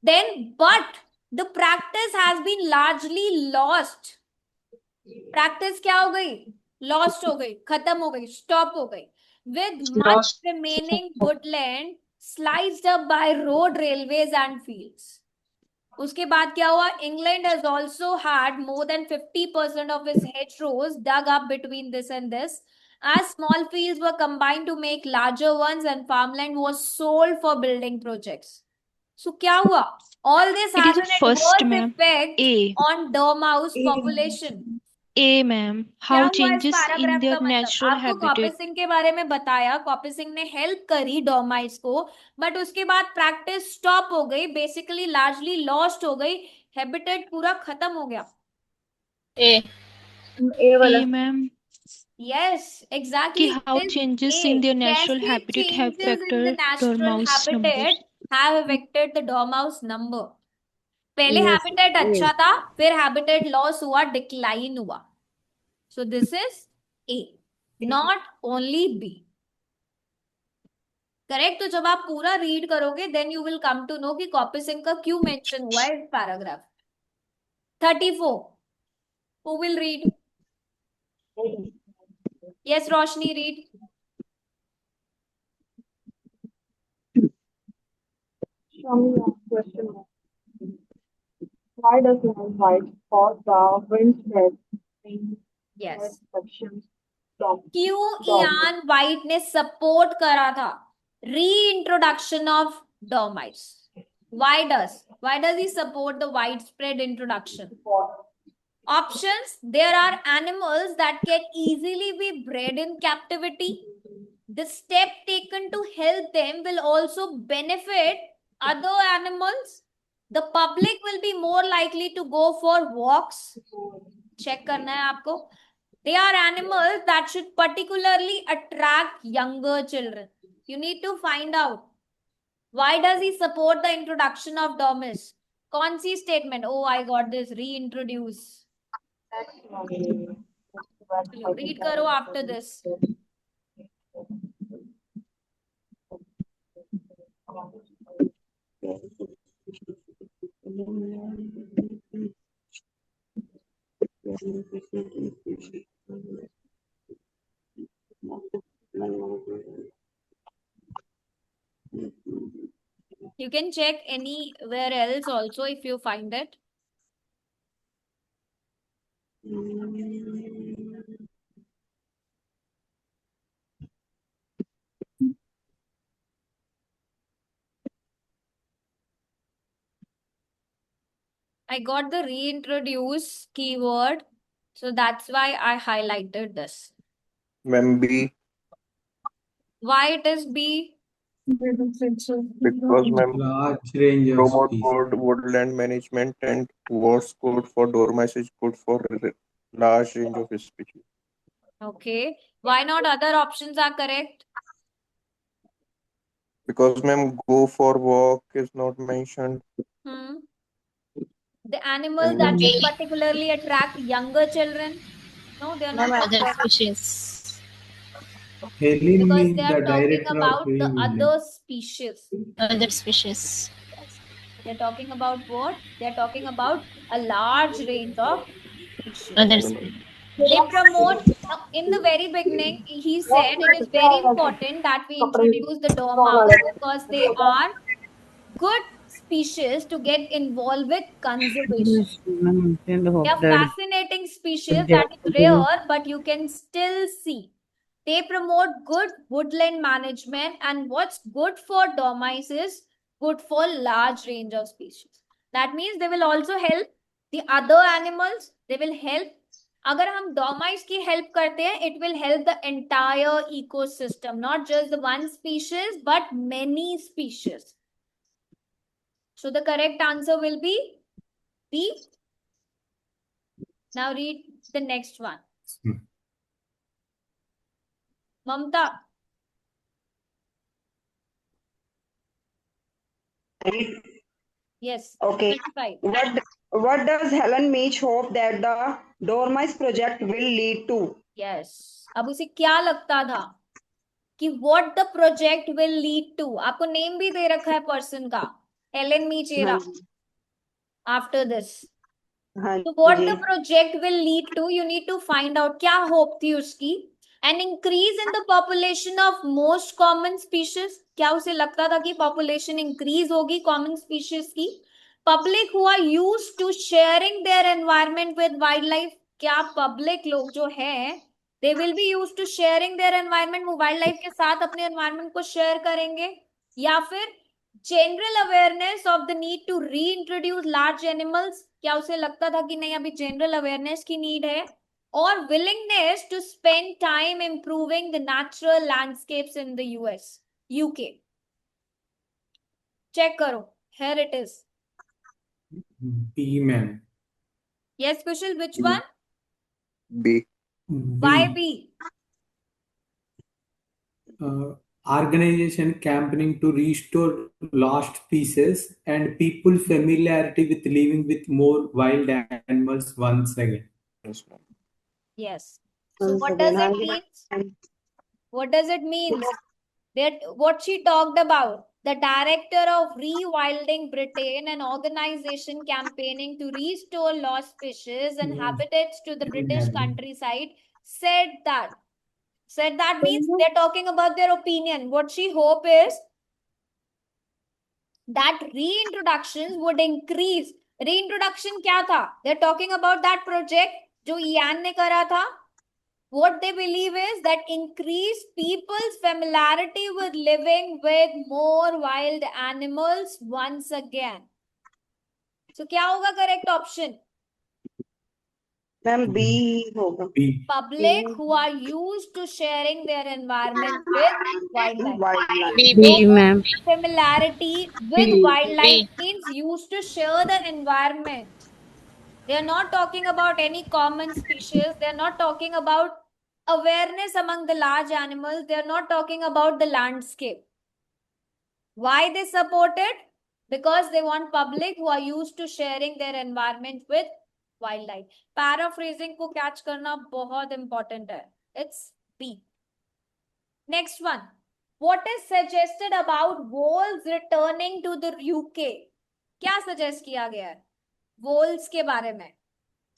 Then, but the practice has been largely lost. Practice क्या हो गई? Lost हो गई, खत्म हो गई, stop हो गई. With much remaining woodland sliced up by road, railways and fields. उसके बाद क्या हुआ? England has also had more than 50% of its hedgerows dug up between this and this, as small fields were combined to make larger ones and farmland was sold for building projects. So क्या हुआ? All this It has is an a first, adverse ma'am. effect A. on dormouse population. A, ma'am. क्या How हुआ इस changes in paragraph their का मतलब? natural आपको habitat. कॉपिसिंग के बारे में बताया, कॉपिसिंग ने हेल्प करी डॉर्माइस को, बट उसके बाद प्रैक्टिस स्टॉप हो गई, बेसिकली लार्जली लॉस्ट हो गई, हैबिटेट पूरा खत्म हो गया. A, ma'am. Yes, कि exactly. how This changes A. in their natural कैसे habitat have changes in the affected natural dormouse numbers. habitat have affected the dormouse number. पहले Yes, हैबिटेट अच्छा था, फिर हैबिटेट लॉस हुआ, डिक्लाइन हुआ. So this is A, not only B. Correct. तो जब आप पूरा रीड करोगे then you will come to know कि कॉपिसिंग का क्यों मेंशन हुआ है इस paragraph. 34. Who will read? Yes, Roshni, read. Show me your question. Why does land white cause the windspread in Yes. sections from क्यों dormice? Ian White ने support करा था reintroduction of dormice? Why does he support the widespread introduction? Options: there are animals that can easily be bred in captivity. The step taken to help them will also benefit other animals. The public will be more likely to go for walks. Check करना है आपको. They are animals that should particularly attract younger children. You need to find out. Why does he support the introduction of dormice? कौन सी statement? Oh, I got this. Reintroduce. Read करो after this. You can check anywhere else also if you find it. I got the reintroduce keyword, so that's why I highlighted this. Ma'am, B. Why it is B? Because ma'am, Large range of promote species. good woodland management and was good for dormice is good for large range of species. Okay. Why not other options are correct? Because ma'am, go for walk is not mentioned. The animals that should particularly attract younger children? No, they are not Other talking. species. Helene Because means they the are talking director of about free the woodland. other species. Other species. Yes. They're talking about what? They're talking about a large range of species. Other species. They promote, in the very beginning, he said it is very important that we introduce the dormouse because they are good species to get involved with conservation. They are fascinating species that is rare, but you can still see. They promote good woodland management, and what's good for dormice is good for large range of species. That means they will also help the other animals. They will help. अगर हम dormice की help करते हैं, it will help the entire ecosystem, not just the one species, but many species. So the correct answer will be B. Now read the next one. Mamta. right? Yes, Okay. 25. What does Helen Meach hope that the Dormice project will lead to? Yes. अब उसे क्या लगता था कि what the project will lead to? आपको name भी दे रखा है पर्सन का, Helen मीचेरा. After this, so what the project will lead to, you need to find out क्या hope थी उसकी. An increase in the population of most common species. क्या उसे लगता था कि population increase होगी common species की. Public who are used to sharing their environment with wildlife. क्या public लोग जो हैं they will be used to sharing their environment, वो wildlife के साथ अपने environment को share करेंगे. या फिर general awareness of the need to reintroduce large animals. क्या उसे लगता था कि नहीं अभी general awareness की need है. Or willingness to spend time improving the natural landscapes in the US, UK. Check करो. Here it is. B, ma'am. Yes, Kushal, which one? B. Why B? Organization campaigning to restore lost species and people familiarity with living with more wild animals once again. Yes. So what does it mean? What does it mean? That what she talked about, the director of Rewilding Britain, an organization campaigning to restore lost species and habitats to the British countryside, said that means they're talking about their opinion. What she hope is that reintroductions would increase. Reintroduction क्या था? They're talking about that project जो Ian ने करा था. What they believe is that increase people's familiarity with living with more wild animals once again. So क्या होगा correct option? Ma'am, B होगा. Public who are used to sharing their environment with wildlife. B, ma'am. Familiarity with wildlife means used to share the environment. They are not talking about any common species. They are not talking about awareness among the large animals. They are not talking about the landscape. Why they support it? Because they want public who are used to sharing their environment with wildlife. Paraphrasing को catch करना बहुत important है. It's B. Next one. What is suggested about wolves returning to the UK? क्या suggest किया गया है wolves के बारे में?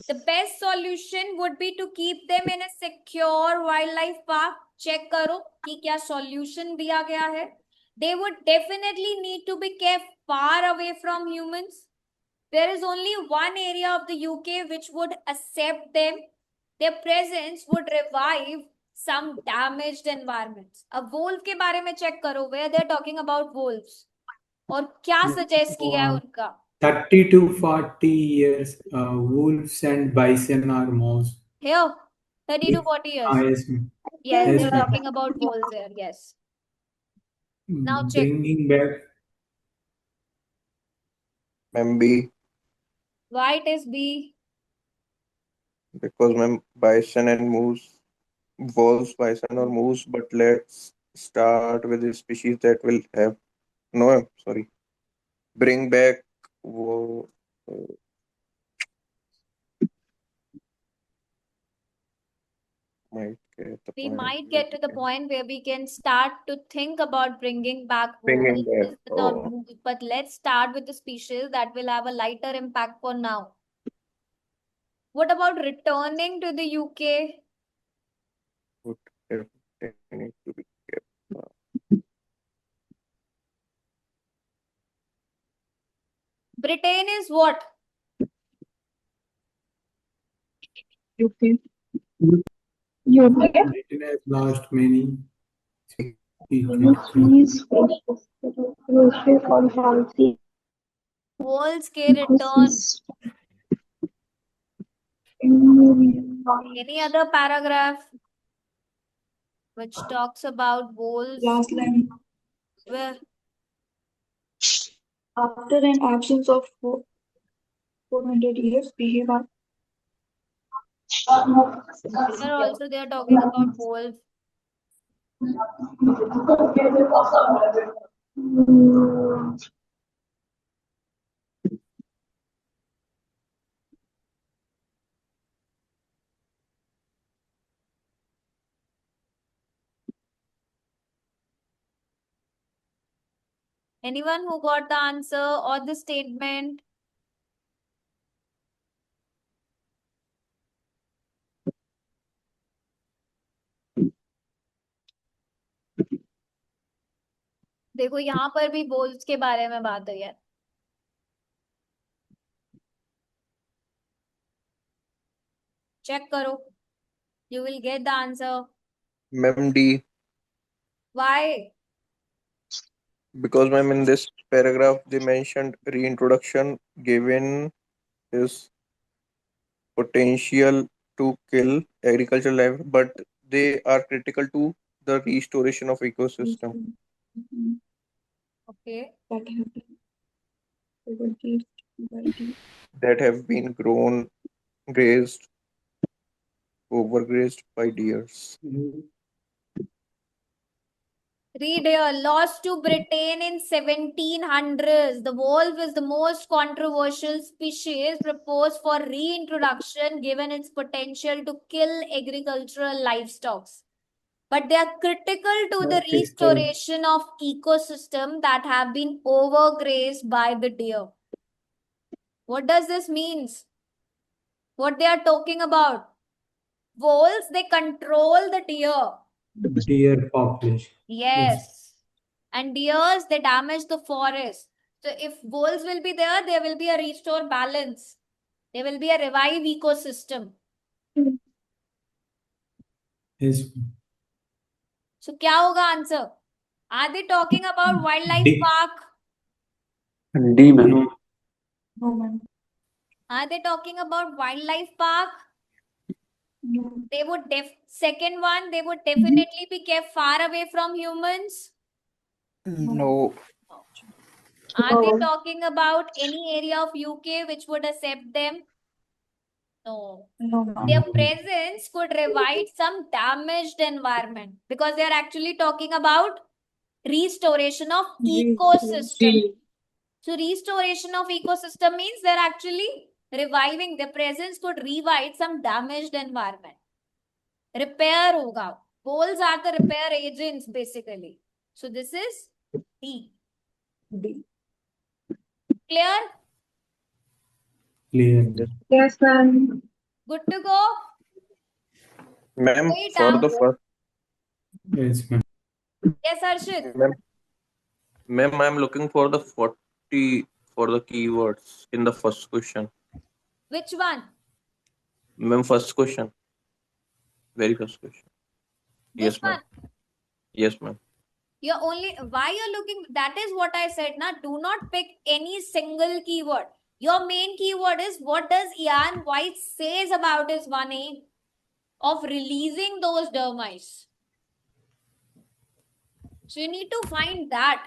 The best solution would be to keep them in a secure wildlife park. Check करो कि क्या solution दिया गया है. They would definitely need to be kept far away from humans. There is only one area of the UK which would accept them. Their presence would revive some damaged environments. अब wolf के बारे में check करो where they are talking about wolves. और क्या suggest किया है उनका? 30 to 40 years, wolves and bison are most. Here, 30 to 40 years. Yes, ma'am. Yes, Yes, they're ma'am. talking about wolves here. Yes. Now check. Bringing back Ma'am, B. Why it is B? Because ma'am, bison and moose, wolves, bison or moose, but let's start with the species that will have, no, ma'am, sorry, bring back, We might get to the point where we can start to think about bringing back wolves, but let's start with the species that will have a lighter impact for now. What about returning to the UK? Britain is what? UK. Britain has lost many Wolves के return. Any other paragraph which talks about wolves? Last line. Where? After an absence of 400 years, behave. Here also they are talking about wolves. Anyone who got the answer or the statement? देखो यहाँ पर भी balls के बारे में बात हुई है. चेक करो. You will get the answer. Ma'am D, Why? because ma'am in this paragraph they mentioned reintroduction given his potential to kill agricultural life, but they are critical to the restoration of ecosystem Okay. that have been grown, grazed, overgrazed by deers. Read here. Lost to Britain in 1700s. The wolf is the most controversial species proposed for reintroduction given its potential to kill agricultural livestock. But they are critical to the restoration of ecosystem that have been overgrazed by the deer. What does this mean? What they are talking about? Wolves, they control the deer. Deer population. Yes. And deers, they damage the forest. So if wolves will be there will be a restore balance. There will be a revive ecosystem. Yes. So क्या होगा answer? Are they talking about wildlife D. park? D, ma'am. No, ma'am. Are they talking about wildlife park? No. They would second one, they would definitely be kept far away from humans. No. Are they talking about any area of UK which would accept them? No. No, ma'am. Their presence could revive some damaged environment because they are actually talking about restoration of ecosystem. So restoration of ecosystem means they're actually reviving. Their presence could revive some damaged environment. Repair hoga. Poles are the repair agents basically. So this is D. D. Clear? Clear. Yes, ma'am. Good to go? Ma'am, Wait, for down. the first, Yes, ma'am. Yes, Harshit. ma'am, I'm looking for the 40 for the keywords in the first question. Which one? Ma'am, first question. Very first question. This Yes, ma'am. one? Yes, ma'am. You're only, why you're looking, that is what I said, na? Do not pick any single keyword. Your main keyword is what does Ian White says about his one aim of releasing those dermites. So you need to find that.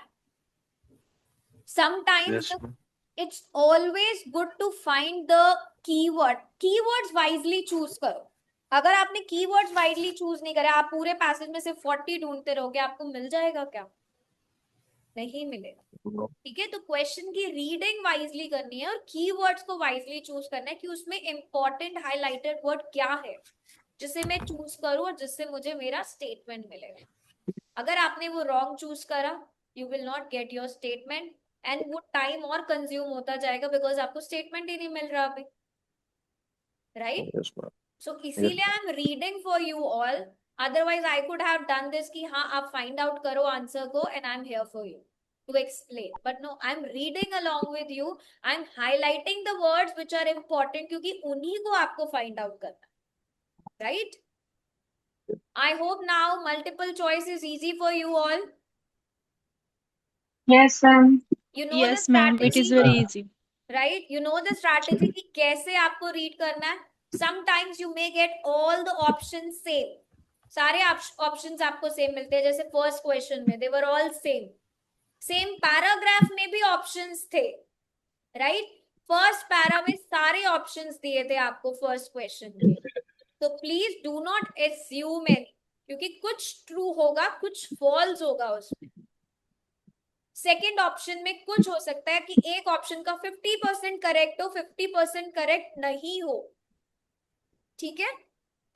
Sometimes Yes, ma'am. it's always good to find the keyword. Keywords wisely choose करो. अगर आपने keywords wisely choose नहीं करे, आप पूरे passage में सिर्फ 40 ढूंढते रहोगे, आपको मिल जाएगा क्या? नहीं मिलेगा. ठीक है, तो क्वेश्चन की रीडिंग वाइजली करनी है और कीवर्ड्स को वाइजली चूज करना है कि उसमें इंपॉर्टेंट हाइलाइटेड वर्ड क्या है जिसे मैं चूज करूं और जिससे मुझे मेरा स्टेटमेंट मिलेगा. अगर आपने वो रॉन्ग चूज करा, you will not get your statement and वो टाइम और कंज्यूम होता जाएगा बिकॉज आपको स्टेटमेंट ही नहीं मिल रहा अभी. राइट? Yes, ma'am. सो इसीलिए I am reading for you all. Otherwise I could have done this कि हाँ आप फाइंड आउट करो आंसर को and I am here for you to explain, but no, I'm reading along with you. I'm highlighting the words which are important क्योंकि उन्हीं को आपको find out करना, right? I hope now multiple choice is easy for you all. Yes, ma'am. You know Yes, the ma'am. It is strategy, very easy. right? You know the strategy कि कैसे आपको read करना है. Sometimes you may get all the options same. सारे options आपको same मिलते हैं. जैसे first question में they were all same. Same paragraph में भी ऑप्शंस थे, राइट? फर्स्ट पैरा में सारे ऑप्शंस दिए थे आपको फर्स्ट क्वेश्चन के. तो please do not assume any, क्योंकि कुछ ट्रू होगा, कुछ फॉल्स होगा उसमें. सेकंड ऑप्शन में कुछ हो सकता है कि एक ऑप्शन का 50% करेक्ट हो, 50% करेक्ट नहीं हो. ठीक है,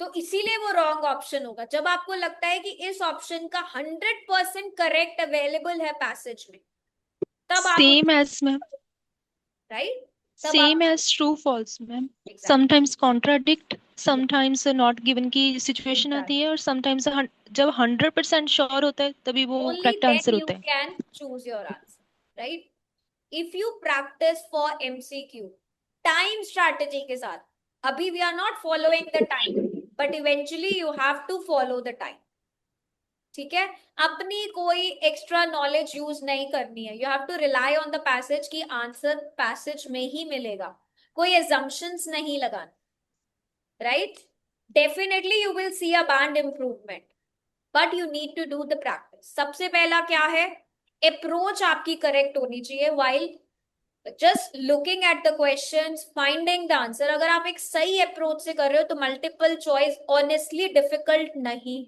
तो इसीलिए वो रॉन्ग ऑप्शन होगा. जब आपको लगता है कि इस ऑप्शन का 100% करेक्ट अवेलेबल है पैसेज में, तब आप Same as ma'am. राइट तब आप Same as true false ma'am. Exactly. Sometimes contradict, sometimes not given की situation आती Exactly. है, और sometimes जब 100% sure होता है तभी वो only correct then answer you होता है. can choose your answer, right? If you practice for MCQ time strategy के साथ, अभी we are not following the time, but eventually you have to follow the time. ठीक है, अपनी कोई extra knowledge use नहीं करनी है. You have to rely on the passage की आंसर पैसेज में ही मिलेगा, कोई assumptions नहीं लगाना, right? Definitely you will see a band improvement, but you need to do the practice. सबसे पहला क्या है, अप्रोच आपकी करेक्ट होनी चाहिए while just looking at the questions, finding the answer. अगर आप एक सही अप्रोच से कर रहे हो तो मल्टीपल चॉइस ऑनेस्टली डिफिकल्ट नहीं.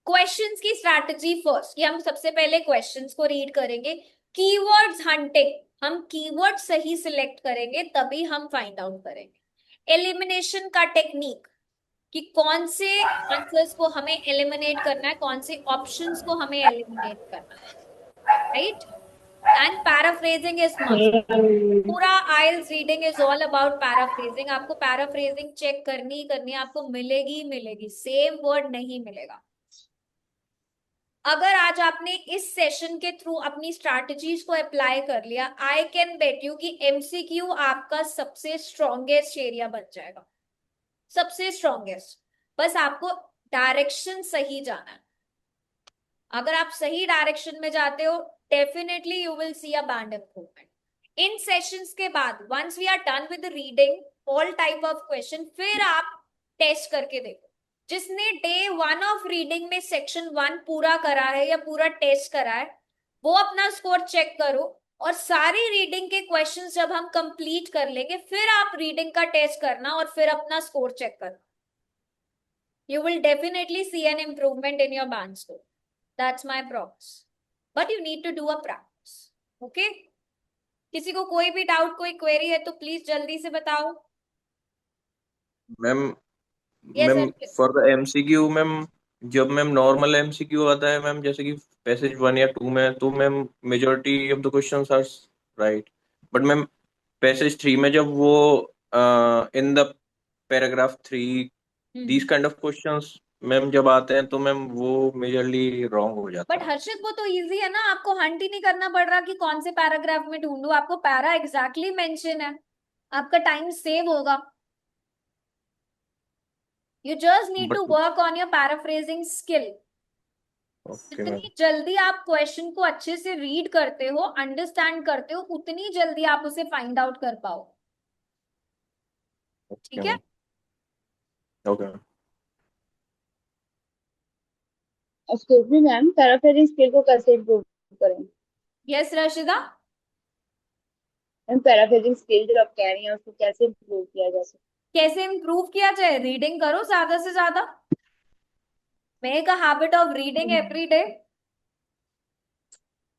क्वेश्चंस की स्ट्रैटेजी फर्स्ट, कि हम सबसे पहले क्वेश्चंस को रीड करेंगे. कीवर्ड्स हंटिंग, हम कीवर्ड सही सिलेक्ट करेंगे तभी हम फाइंड आउट करेंगे. एलिमिनेशन का टेक्निक, कि कौन से आंसर्स को हमें एलिमिनेट करना है, कौन से ऑप्शंस को हमें एलिमिनेट करना है, right? And paraphrasing is must. पूरा IELTS reading is all about paraphrasing. आपको पैराफ्रेजिंग चेक करनी करनी, आपको मिलेगी मिलेगी, सेम वर्ड नहीं मिलेगा. अगर आज आपने इस सेशन के थ्रू अपनी स्ट्रैटेजीज को अप्लाई कर लिया, आई कैन बेट यू कि एमसीक्यू आपका सबसे स्ट्रॉन्गेस्ट एरिया बन जाएगा, सबसे स्ट्रॉन्गेस्ट. बस आपको डायरेक्शन सही जाना है. अगर आप सही डायरेक्शन में जाते हो, definitely you will see a band improvement. इन सेशंस के बाद once we are done with reading all type of question, फिर आप टेस्ट करके देखो. जिसने डे 1 ऑफ रीडिंग में सेक्शन 1 पूरा करा है या पूरा टेस्ट करा है, वो अपना स्कोर चेक करो. और सारी रीडिंग के क्वेश्चंस जब हम कंप्लीट कर लेंगे, फिर आप रीडिंग का टेस्ट करना और फिर अपना स्कोर चेक करना. You will definitely see an improvement in your band score. That's my promise. But you need to do a practice. Okay? किसी को कोई भी डाउट, कोई क्वेरी है तो प्लीज जल्दी से बताओ. Ma'am Yes, ma'am Arpit. For the MCQ ma'am, जब मैम नॉर्मल एमसीक्यू आता है मैम, जैसे कि पैसेज 1 या 2 में, तो ma'am majority of the questions are right. But ma'am passage 3 में जब वो in the paragraph 3 these kind of questions ma'am जब आते हैं, तो मैम वो मेजरली रॉन्ग हो जाता बट है. हर्षित वो तो इजी है ना, आपको हंट ही नहीं करना पड़ रहा कि कौन से पैराग्राफ में ढूंढूं. आपको पैरा एग्जैक्टली मेंशन है, आपका टाइम सेव होगा. You just need to but work on your paraphrasing skill. Okay ma'am. जितनी जल्दी आप क्वेश्चन को अच्छे से रीड करते हो, अंडरस्टैंड करते हो, उतनी जल्दी आप उसे फाइंड आउट कर पाओ. ठीक है? Okay ma'am. Excuse me ma'am, paraphrasing skill को कैसे इम्प्रूव करें? Yes Rashida. Ma'am paraphrasing skill जो आप कह रही हैं उसको कैसे इम्प्रूव किया जा सकता कैसे इम्प्रूव किया जाए? रीडिंग करो ज्यादा से ज्यादा. Make a habit of reading every day. है?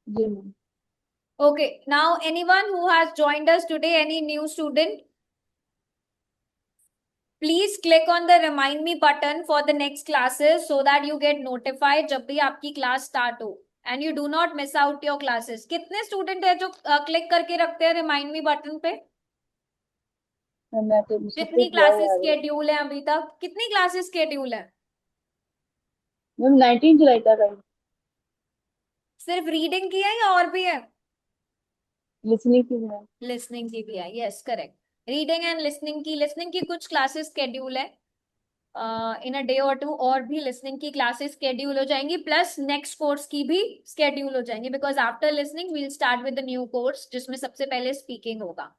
जी ma'am. Okay, now anyone who has joined us today, any new student, please click on the remind me button for the next classes so that you get notified जब भी आपकी class start हो, and you do not miss out your classes. कितने student है जो click करके रखते हैं remind me button पे? मैं तो जितनी क्लासेस स्केड्यूल है अभी तक, कितनी क्लासेस स्केड्यूल है? मैम 19 जुलाई तक है. सिर्फ रीडिंग की है या और भी है? लिसनिंग की मैम. लिसनिंग की भी है, yes correct. Reading and listening की कुछ क्लासेस स्केड्यूल है. इन अ डे और 2 और भी लिसनिंग की क्लासेस स्केड्यूल हो जाएंगी, प्लस नेक्स्ट कोर्स की भी स्केड्यूल हो जाएंगी, because after listening we will start with the new course जिसमें सबसे पहले स्पीकिंग होगा.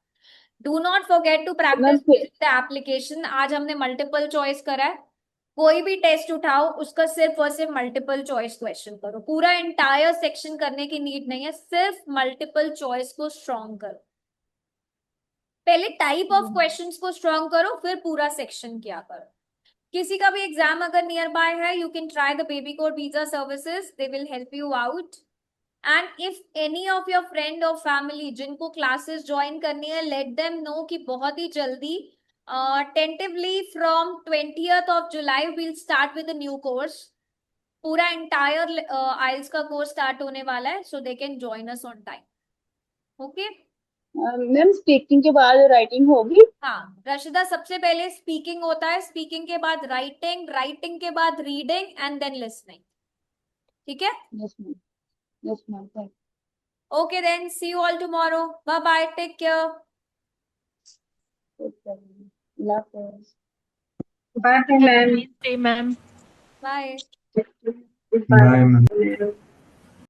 Do not forget to practice the application. आज हमने मल्टीपल चॉइस करा है. कोई भी टेस्ट उठाओ, उसका सिर्फ और सिर्फ मल्टीपल चॉइस क्वेश्चन करो. पूरा एंटायर सेक्शन करने की नीड नहीं है, सिर्फ मल्टीपल चॉइस को स्ट्रॉन्ग करो. पहले टाइप ऑफ क्वेश्चंस को स्ट्रॉन्ग करो, फिर पूरा सेक्शन किया करो. किसी का भी एग्जाम अगर नियर बाय है, you can try the baby code visa services, they will help you out. And if any of your friend और फैमिली जिनको क्लासेस ज्वाइन करनी है, लेट देम नो कि बहुत ही जल्दी tentatively from 20th of July we'll start with a new course. पूरा entire IELTS का course start होने वाला है, so they can join us on time. Okay ma'am speaking के बाद राइटिंग होगी? हाँ रशिदा, सबसे पहले स्पीकिंग होता है, स्पीकिंग के बाद राइटिंग, राइटिंग के बाद रीडिंग एंड देन लिसनिंग। ठीक है? Yes ma'am, yes ma'am. Okay then, see you all tomorrow. Bye bye. Take care. Bye ma'am. Nice day, ma'am. Bye. Bye, ma'am.